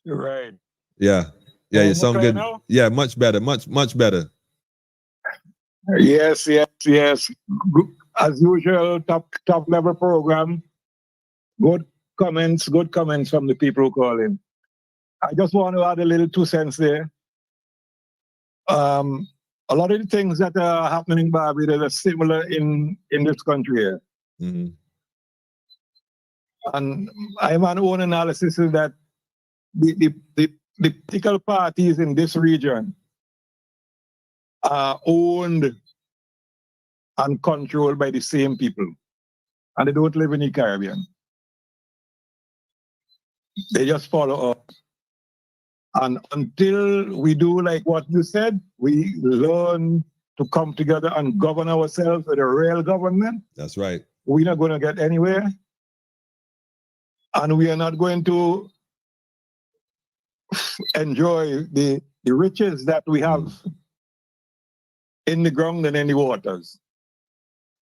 Right. Yeah, you sound good. Now? Yeah, much better, much better. Yes. As usual, top level program. Good comments from the people who call in. I just want to add a little 2 cents there. A lot of the things that are happening in Barbados are similar in this country here. Mm-hmm. And my own analysis is that the political parties in this region are owned and controlled by the same people. And they don't live in the Caribbean. They just follow up. And until we do like what you said, we learn to come together and govern ourselves with a real government. That's right. We're not going to get anywhere. And we are not going to enjoy the riches that we have in the ground and in the waters.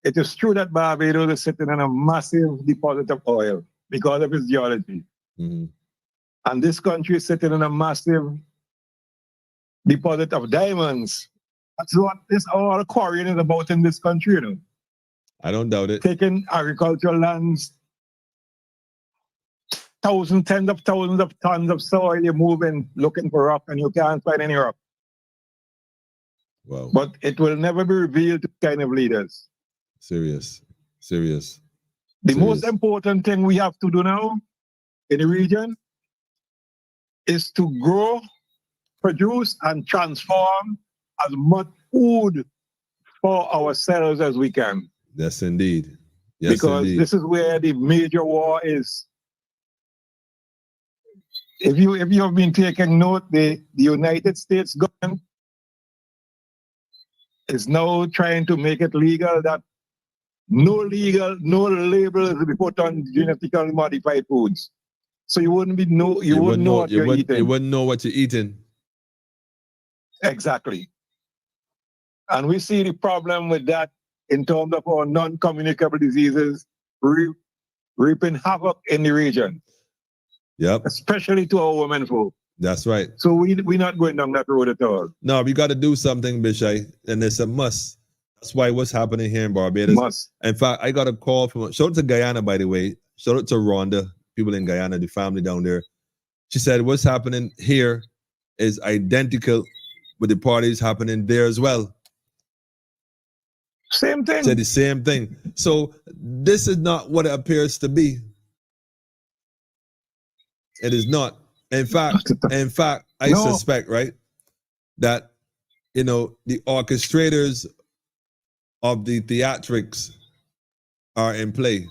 It is true that Barbados is sitting on a massive deposit of oil because of its geology. Mm-hmm. And this country is sitting on a massive deposit of diamonds. That's what this all quarrying is about in this country, you know. I don't doubt it. Taking agricultural lands, tens of thousands of tons of soil, you're moving, looking for rock, and you can't find any rock. Wow. But it will never be revealed to kind of leaders. Serious. The most important thing we have to do now in the region is to grow, produce, and transform as much food for ourselves as we can. Yes, indeed. Yes, because indeed. This is where the major war is. If you have been taking note, the United States government is now trying to make it legal that no labels will be put on genetically modified foods. So you wouldn't know what you're eating. You wouldn't know what you're eating. Exactly. And we see the problem with that in terms of our non-communicable diseases reaping havoc in the region. Yep. Especially to our women folk. That's right. So we're not going down that road at all. No, we got to do something, Bishai, and it's a must. That's why what's happening here in Barbados. Must. In fact, I got a call from, shout out to Guyana, by the way. Shout out to Rhonda, people in Guyana, the family down there. She said what's happening here is identical with the parties happening there as well. Same thing. Said the same thing. So this is not what it appears to be. It is not. In fact, I suspect, right, that, you know, the orchestrators of the theatrics are in play.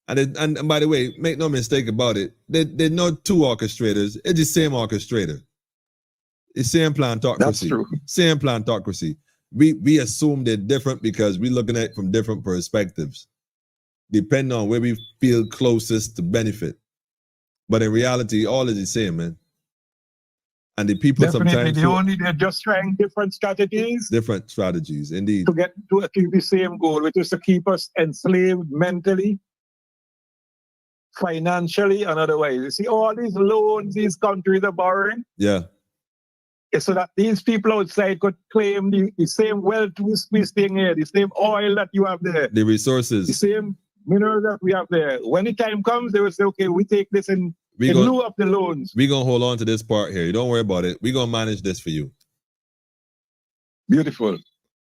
And by the way, make no mistake about it, they're not two orchestrators. It's the same orchestrator. It's same plantocracy. That's true. Same plantocracy. We assume they're different because we're looking at it from different perspectives, depending on where we feel closest to benefit. But in reality, all is the same, man. And the people sometimes they're just trying different strategies. Different strategies, indeed. To achieve the same goal, which is to keep us enslaved mentally, financially, and otherwise. You see, all these loans these countries are borrowing. Yeah. So that these people outside could claim the same wealth we're seeing here, the same oil that you have there. The resources. The same minerals that we have there. When the time comes, they will say, okay, we take this in lieu of the loans. We're going to hold on to this part here. You don't worry about it. We're going to manage this for you. Beautiful.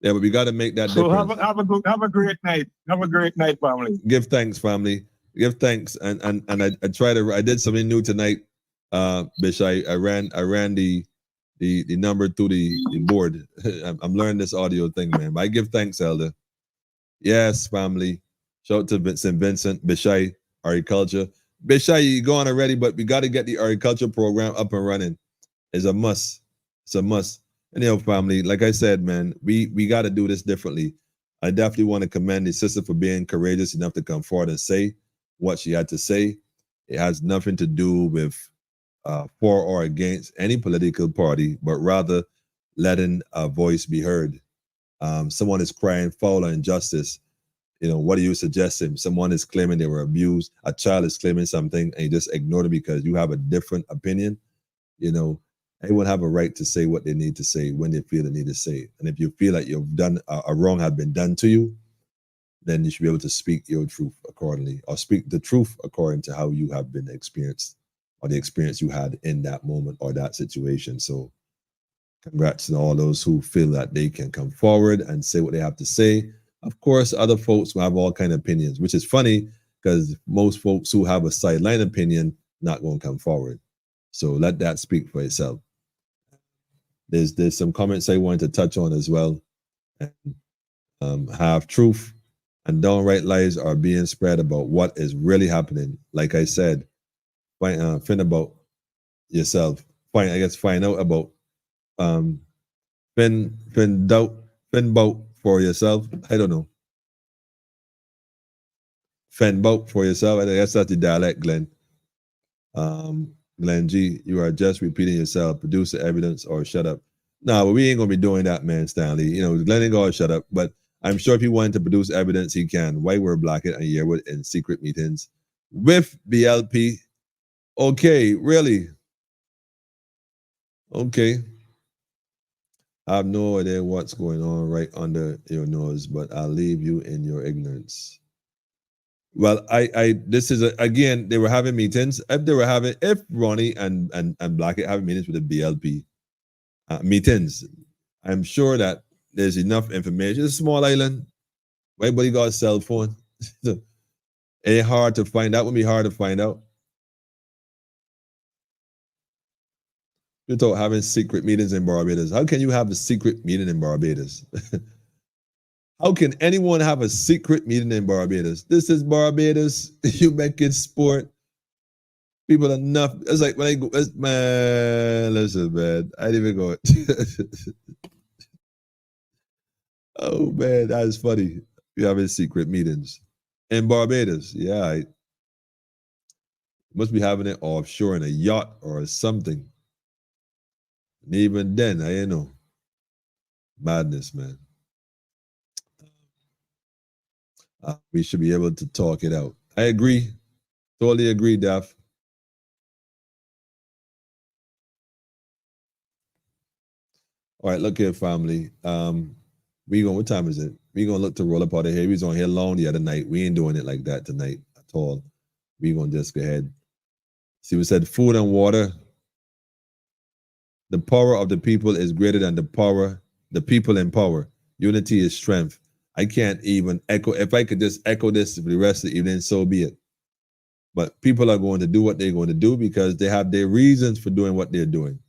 Yeah, but we got to make that so difference. Have a great night. Have a great night, family. Give thanks, family. Give thanks. And I did something new tonight, Bish. I ran the number through the board. I'm learning this audio thing, man. But I give thanks, Elder. Yes, family. Shout out to St. Vincent, Bishai, Agriculture. Bishai, you go on already, but we got to get the agriculture program up and running. It's a must. It's a must. Anyhow, family, like I said, man, we got to do this differently. I definitely want to commend the sister for being courageous enough to come forward and say what she had to say. It has nothing to do with for or against any political party, but rather letting a voice be heard. Someone is crying foul or injustice. What do you suggest him? Someone is claiming they were abused. A child is claiming something, and you just ignore it because you have a different opinion. Everyone have a right to say what they need to say when they feel they need to say it. And if you feel like you've done a wrong has been done to you, then you should be able to speak your truth accordingly, or speak the truth according to how you have been experienced, or the experience you had in that moment or that situation. So congrats to all those who feel that they can come forward and say what they have to say. Of course, other folks will have all kind of opinions, which is funny because most folks who have a sideline opinion not going to come forward. So let that speak for itself. There's some comments I wanted to touch on as well. Half truth and downright lies are being spread about what is really happening. Like I said, find about yourself. Find out about find out for yourself. I don't know. Find out for yourself. I guess that's the dialect, Glenn. Glenn G, you are just repeating yourself. Produce the evidence or shut up. No, but we ain't gonna be doing that, man, Stanley. Glenn ain't gonna shut up. But I'm sure if he wanted to produce evidence, he can. White Word Blackett and Yearwood in secret meetings with BLP. Okay, really? Okay. I have no idea what's going on right under your nose, but I'll leave you in your ignorance. Well, this is again, they were having meetings. If Ronnie and Blackett having meetings with the BLP meetings, I'm sure that there's enough information. It's a small island. Everybody got a cell phone. It's hard to find out. It would be hard to find out. You talk having secret meetings in Barbados. How can you have a secret meeting in Barbados? How can anyone have a secret meeting in Barbados? This is Barbados. You make it sport. People enough. It's like when I go, man, listen, man. I didn't even go. Oh, man, that is funny. You having secret meetings in Barbados. Yeah, I must be having it offshore in a yacht or something. And even then, I ain't know. Madness, man. We should be able to talk it out. I agree. Totally agree, Daph. All right, look here, family. What time is it? We gonna look to roll up out of here. We was on here long the other night. We ain't doing it like that tonight at all. We gonna just go ahead. See, we said food and water. The power of the people is greater than the people in power. Unity is strength. I can't even echo. If I could just echo this for the rest of the evening, so be it. But people are going to do what they're going to do because they have their reasons for doing what they're doing.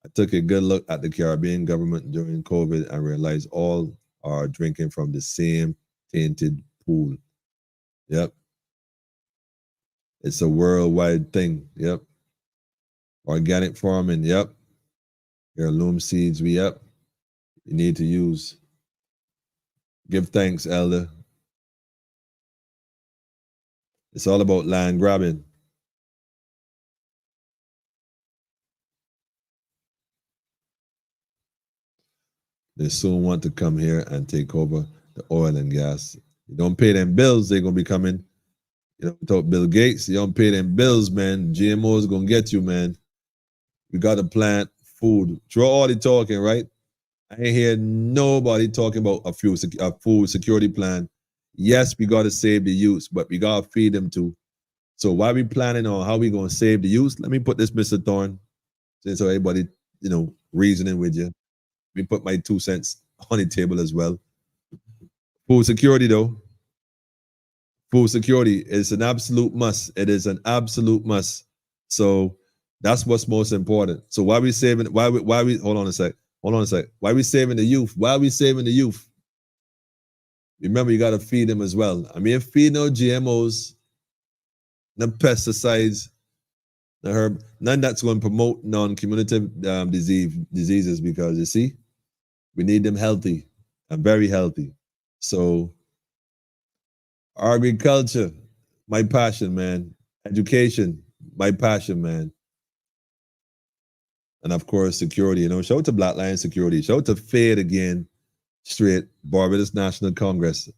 I took a good look at the Caribbean government during COVID and realized all are drinking from the same tainted pool. Yep. It's a worldwide thing. Yep. Organic farming. Yep. Heirloom seeds. Yep. You need to use. Give thanks, Elder. It's all about land grabbing. They soon want to come here and take over the oil and gas. You don't pay them bills, they're going to be coming. Talk Bill Gates, you don't pay them bills, man. GMO is going to get you, man. We got to plant food. Throw all the talking, right? I ain't hear nobody talking about a food security plan. Yes, we got to save the youth, but we got to feed them too. So while we planning on how we going to save the youth, let me put this, Mr. Thorne, since everybody, reasoning with you. Let me put my 2 cents on the table as well. Food security, though. Food security is an absolute must. It is an absolute must. So that's what's most important. So why we saving? Why we? Hold on a sec. Why we saving the youth? Why are we saving the youth? Remember, you got to feed them as well. I mean, feed no GMOs, no pesticides, no herb, none that's going to promote non-communicative diseases because you see, we need them healthy and very healthy. So agriculture, my passion, man. Education, my passion, man. And of course, security, shout out to Black Lion Security. Shout out to Fade again, straight, Barbados National Congress.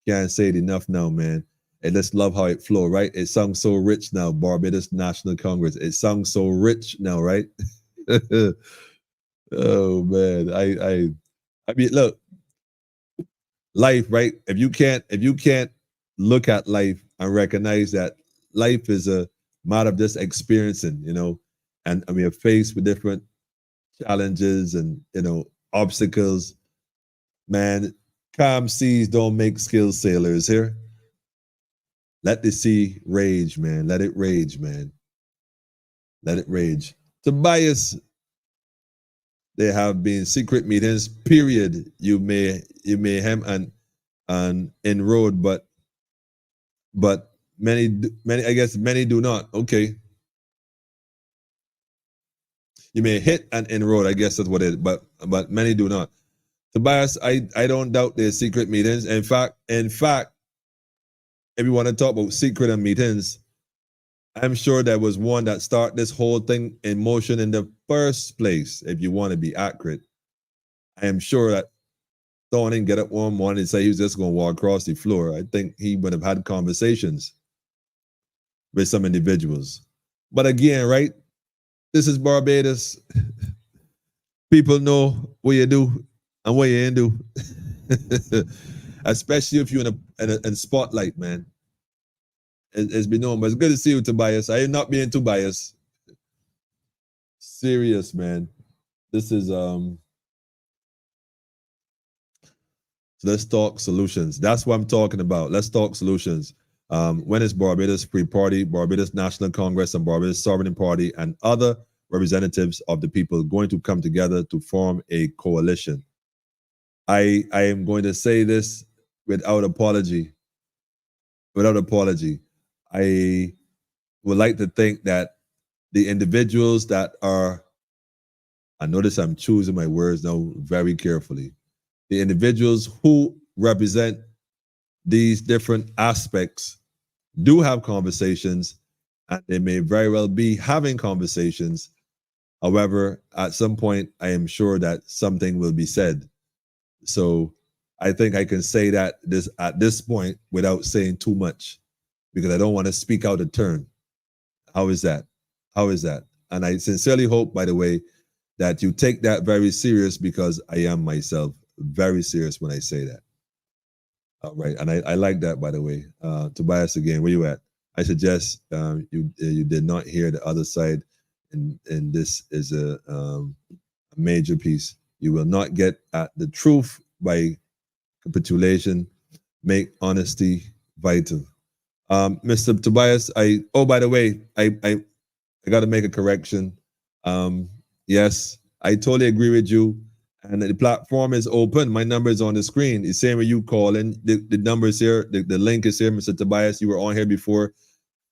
Can't say it enough now, man. And let's love how it flow, right? It sounds so rich now, Barbados National Congress. It sounds so rich now, right? Oh man, I mean, look, life, right? If you can't look at life and recognize that life is a matter of just experiencing, and we are faced with different challenges and obstacles. Man, calm seas don't make skilled sailors here. Let the sea rage, man. Let it rage, man. Let it rage. Tobias, there have been secret meetings, period. You may hem and enroll, but many, I guess many do not. Okay. You may hit and enroll, I guess that's what it is, but many do not. Tobias, I don't doubt there's secret meetings. In fact, if you want to talk about secret and meetings, I'm sure there was one that started this whole thing in motion in the first place, if you want to be accurate. I am sure that Thorne didn't get up one morning and say he was just going to walk across the floor. I think he would have had conversations with some individuals. But again, right, this is Barbados. People know what you do and what you ain't do. Especially if you're in a spotlight, man. It's been known, but it's good to see you, Tobias. I am not being too biased. Serious, man. This is so let's talk solutions. That's what I'm talking about. Let's talk solutions. When is Barbados Free Party, Barbados National Congress, and Barbados Sovereign Party and other representatives of the people going to come together to form a coalition? I am going to say this without apology. Without apology. I would like to think that the individuals that are, I notice I'm choosing my words now very carefully. The individuals who represent these different aspects do have conversations, and they may very well be having conversations. However, at some point, I am sure that something will be said. So I think I can say that at this point without saying too much, because I don't want to speak out of turn. How is that? How is that? And I sincerely hope, by the way, that you take that very serious, because I am myself very serious when I say that. All right, and I like that, by the way. Tobias, again, where you at? I suggest you did not hear the other side, and this is a major piece. You will not get at the truth by capitulation. Make honesty vital. Mr. Tobias, by the way, I got to make a correction. Yes, I totally agree with you. And the platform is open. My number is on the screen. It's saying when you call in, the number is here. The link is here, Mr. Tobias. You were on here before.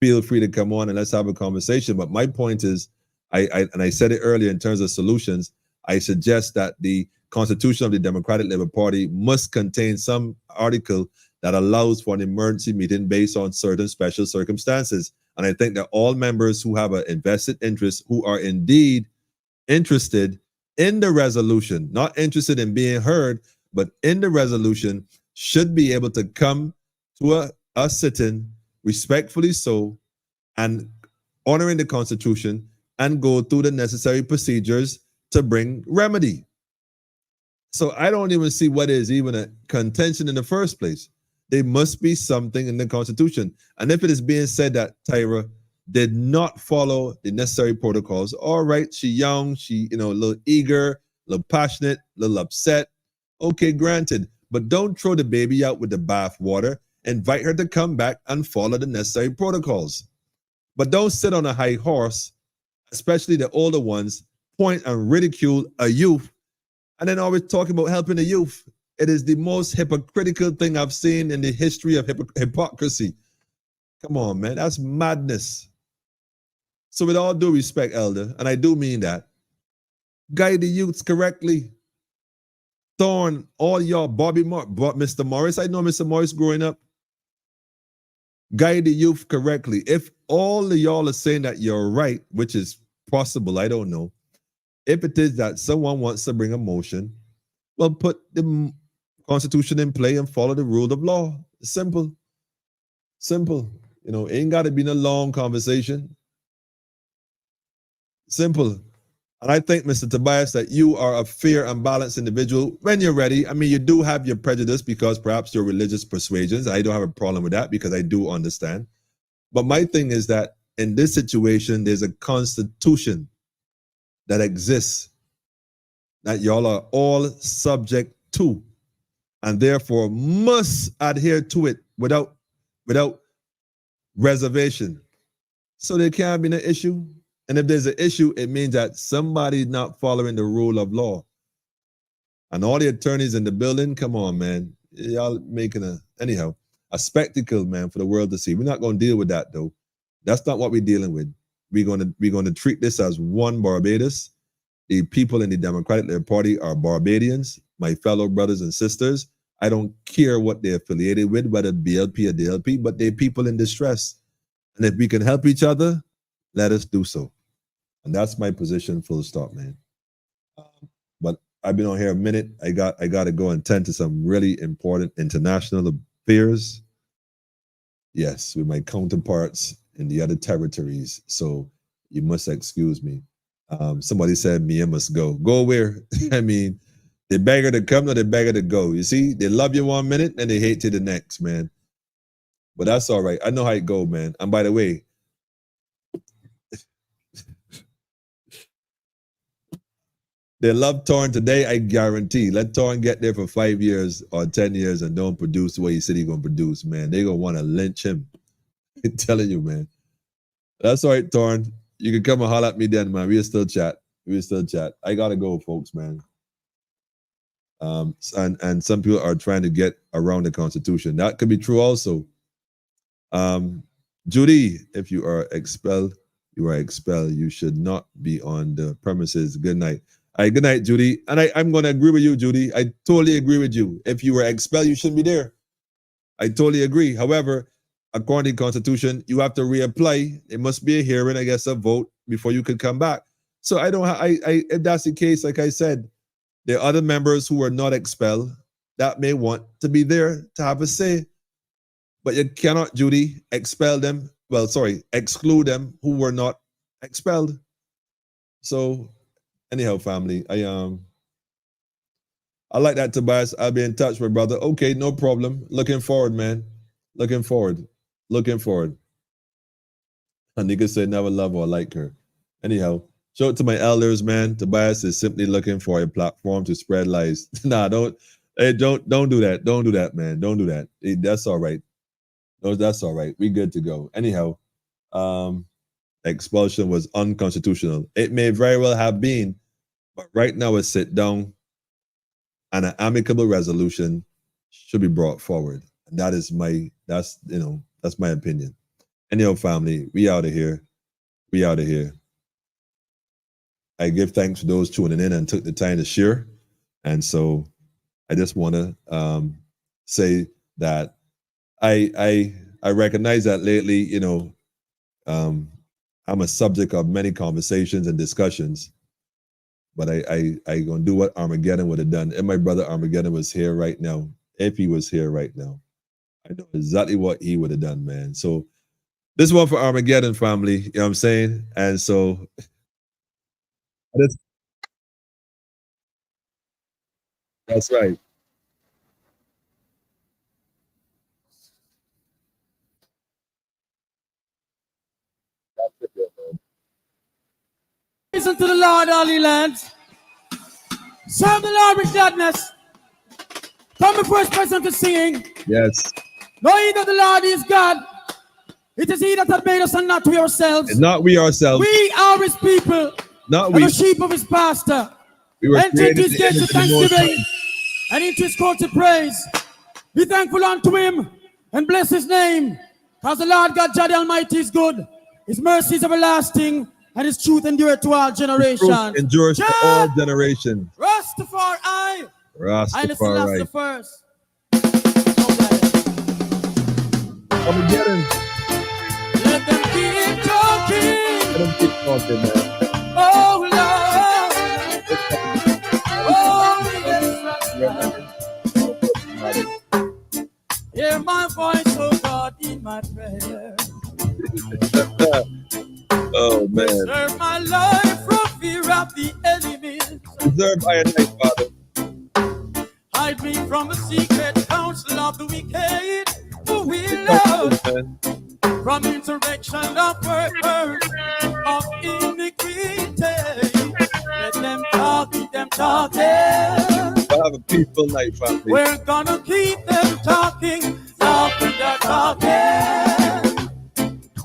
Feel free to come on and let's have a conversation. But my point is, I said it earlier in terms of solutions, I suggest that the Constitution of the Democratic Labour Party must contain some article that allows for an emergency meeting based on certain special circumstances. And I think that all members who have an invested interest, who are indeed interested in the resolution, not interested in being heard, but in the resolution, should be able to come to a sitting, respectfully so, and honoring the Constitution, and go through the necessary procedures to bring remedy. So I don't even see what is even a contention in the first place. There must be something in the Constitution. And if it is being said that Tyra did not follow the necessary protocols, all right, she young, she, a little eager, a little passionate, a little upset. Okay, granted. But don't throw the baby out with the bath water. Invite her to come back and follow the necessary protocols. But don't sit on a high horse, especially the older ones, point and ridicule a youth, and then always talking about helping the youth. It is the most hypocritical thing I've seen in the history of hypocrisy. Come on, man, that's madness. So with all due respect, Elder, and I do mean that, guide the youths correctly. Thorne, all y'all, Mr. Morris, I know Mr. Morris growing up. Guide the youth correctly. If all of y'all are saying that you're right, which is possible, I don't know. if it is that someone wants to bring a motion, well, put the Constitution in play and follow the rule of law. Simple. Simple. You know, ain't got to be a long conversation. Simple. And I think, Mr. Tobias, that you are a fair and balanced individual when you're ready. I mean, you do have your prejudice because perhaps your religious persuasions. I don't have a problem with that because I do understand. But my thing is that in this situation, there's a constitution that exists that y'all are all subject to and therefore must adhere to it without reservation. So there can't be an issue. And if there's an issue, it means that somebody's not following the rule of law. And all the attorneys in the building, come on, man. Y'all making a spectacle, man, for the world to see. We're not going to deal with that, though. That's not what we're dealing with. We're going to treat this as one Barbados. The people in the Democratic Labour Party are Barbadians, my fellow brothers and sisters. I don't care what they're affiliated with, whether BLP or DLP, but they're people in distress. And if we can help each other, let us do so. And that's my position, full stop, man. But I've been on here a minute. I got to go and tend to some really important international affairs. Yes, with my counterparts in the other territories. So you must excuse me. Somebody said Mia must go. Go where? I mean, they beg her to come or they beg her to go. You see, they love you 1 minute and they hate you the next, man. But that's all right. I know how it go, man. And by the way, they love Torn today, I guarantee. Let Torn get there for 5 years or 10 years and don't produce the way he said he's going to produce, man. They're going to want to lynch him. I'm telling you, man. That's all right, Torn. You can come and holler at me then, man. We'll still chat. I got to go, folks, man. And some people are trying to get around the Constitution. That could be true also. Judy, if you are expelled, you are expelled. You should not be on the premises. Good night. All right, good night, Judy. And I'm going to agree with you, Judy. I totally agree with you. If you were expelled, you shouldn't be there. I totally agree. However, according to the Constitution, you have to reapply. It must be a hearing, I guess, a vote before you could come back. So if that's the case, like I said, there are other members who are not expelled that may want to be there to have a say. But you cannot, Judy, exclude them who were not expelled. So anyhow, family, I like that, Tobias. I'll be in touch, my brother. Okay, no problem. Looking forward, man. Looking forward. A nigga said never love or like her. Anyhow, show it to my elders, man. Tobias is simply looking for a platform to spread lies. Nah, don't do that. Don't do that, man. Don't do that. That's all right. No, that's all right. We good to go. Anyhow, expulsion was unconstitutional. It may very well have been, but right now a sit down and an amicable resolution should be brought forward. And that's my opinion. Anyhow, family, we out of here. I give thanks to those tuning in and took the time to share. And so I just want to say that I recognize that lately, I'm a subject of many conversations and discussions, but I gonna do what Armageddon would have done. If my brother Armageddon was here right now, if he was here right now, I know exactly what he would have done, man. So this one for Armageddon, family, you know what I'm saying? And so that's right. Listen to the Lord, all ye lands. Serve the Lord with gladness. Come the first person to sing. Yes. Know ye that the Lord is God. It is he that hath made us and not we ourselves. And not we ourselves. We are his people. Not we. And the sheep of his pasture. We were enter into his gates with thanksgiving time. and into his courts with praise. Be thankful unto him and bless his name. Because the Lord God Jah the Almighty is good. His mercy is everlasting. And his truth endureth to all generations. Endures to all generations. Rastafari. Rastafari. The first. Come and get him. Let them keep talking. Let them keep talking, man. Oh Lord. Hear my voice, oh God, in my prayer. Oh man. Preserve my life from fear of the enemies. Preserve my life, Father. Hide me from the secret counsel of the wicked, who will Lord, from insurrection of workers of iniquity. Let them talk, keep them talking. Have a peaceful night, family. We're gonna keep them talking, talking, talking.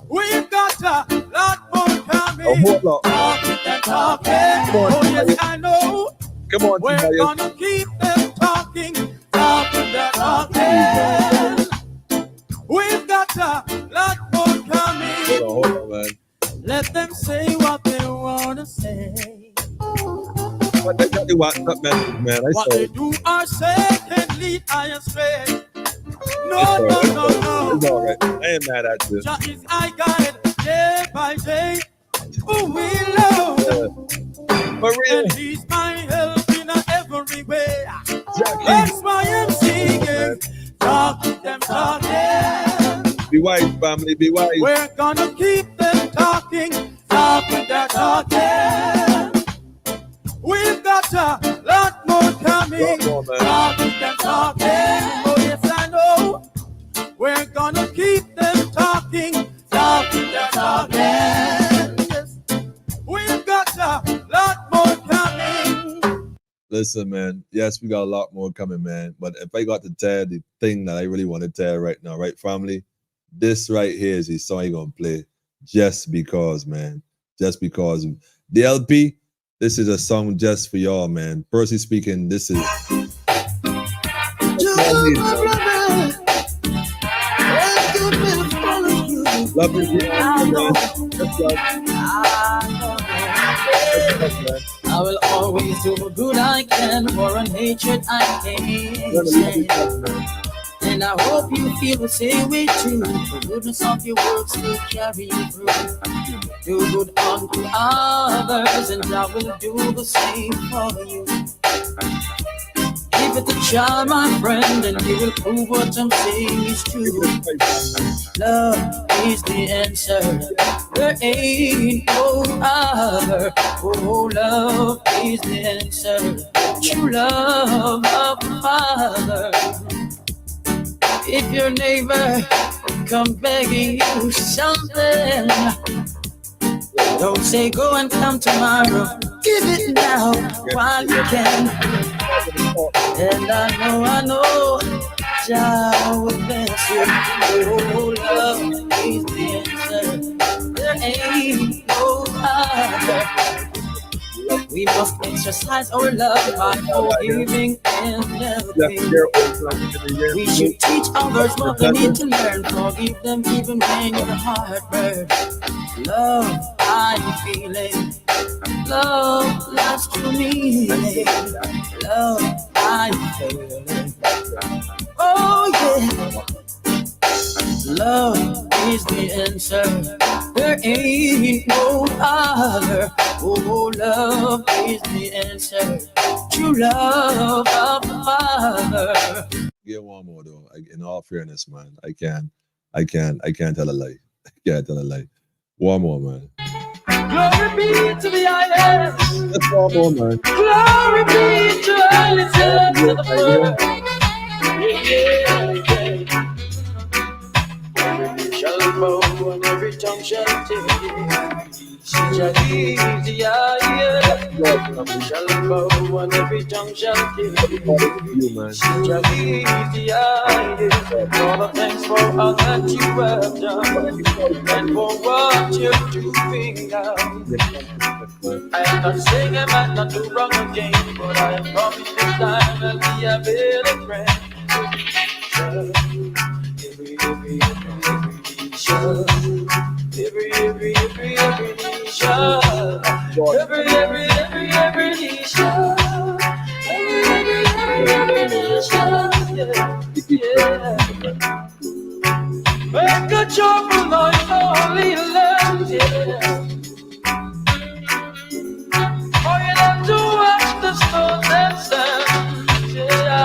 We've got a lot more coming. A whole lot. Talking, talking. Oh yes, I know. Come on, we're gonna keep them talking, talking, talking. We've got a lot more coming. Hold on, man. Let them say what they wanna say. What they got to watch that man. What they do or say can lead I astray. No. It's all right. I ain't mad at you. Jah is I guide day by day. Oh, we love. Maria. And he's my help in every way. That's why I'm singing. Talk them talking. Be wise, family. Be wise. We're gonna keep them talking. Talking. We've got a lot more coming. Talking. Oh yes, I know. We're gonna keep them talking. Talking. Yes. We've got a lot more coming. Listen, man. Yes, we got a lot more coming, man. But if I got to tell the thing that I really want to tell right now, right, family? This right here is the song you're gonna play. Just because, man. Just because. Dlp, this is a song just for y'all, man. Personally speaking, this is. Love you, I will always do the good I can for a hatred I can't stand. And I hope you feel the same way too. The goodness of your works will carry you through. Do good unto others, and I will do the same for you. Give it a try, my friend, and you will prove what I'm saying is true. Love is the answer. There ain't no other. Oh, love is the answer. True love of the Father. If your neighbor come begging you something, don't say go and come tomorrow. Give it now while you can. And I know, Jah will bless you. Oh, love is the answer. There ain't no other. We must exercise our love by forgiving and helping. We should teach others what they need to learn. Forgive them even when your heart burns. Love, I'm feeling. Love lasts to me. Love, I'm feeling. Oh yeah. Love is the answer. There ain't no other. Oh, love is the answer. True love of the Father. Get one more though. In all fairness, man, I can't tell a lie. I can't tell a lie. One more, man. Glory be to the highest. Just one more, man. Glory be to the highest. Every knee shall bow and every tongue shall tell. Shall bow and every tongue shall tell. All the thanks for all that you have done and for what you're doing now. I am not saying I might not do wrong again, but I am promised this time I'll be a better friend. Every nation, every nation, every make a joyful noise, holy land, yeah. Oh, you have to watch the stars and sands, yeah.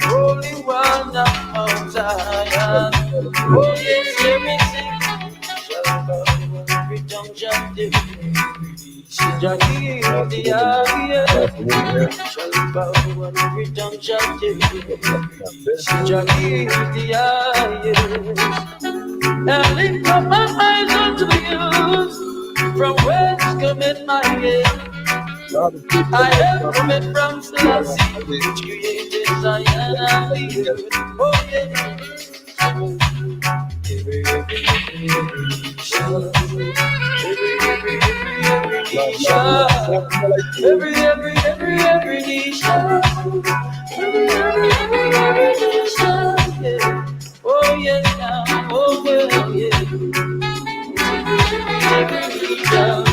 Holy One of Mount Zion. Oh yes, everything shall bow, every tongue shall declare. Jah is the highest. Shall bow and every tongue shall declare. Jah is the highest. And lift up my eyes unto the hills, from whence cometh my help. I have come it from Selassie, which created Zion and the earth. Oh yeah. Every knee shall, every knee shall, every knee shall, every knee shall, yeah. Oh yeah, now, oh well, yeah. Every knee shall.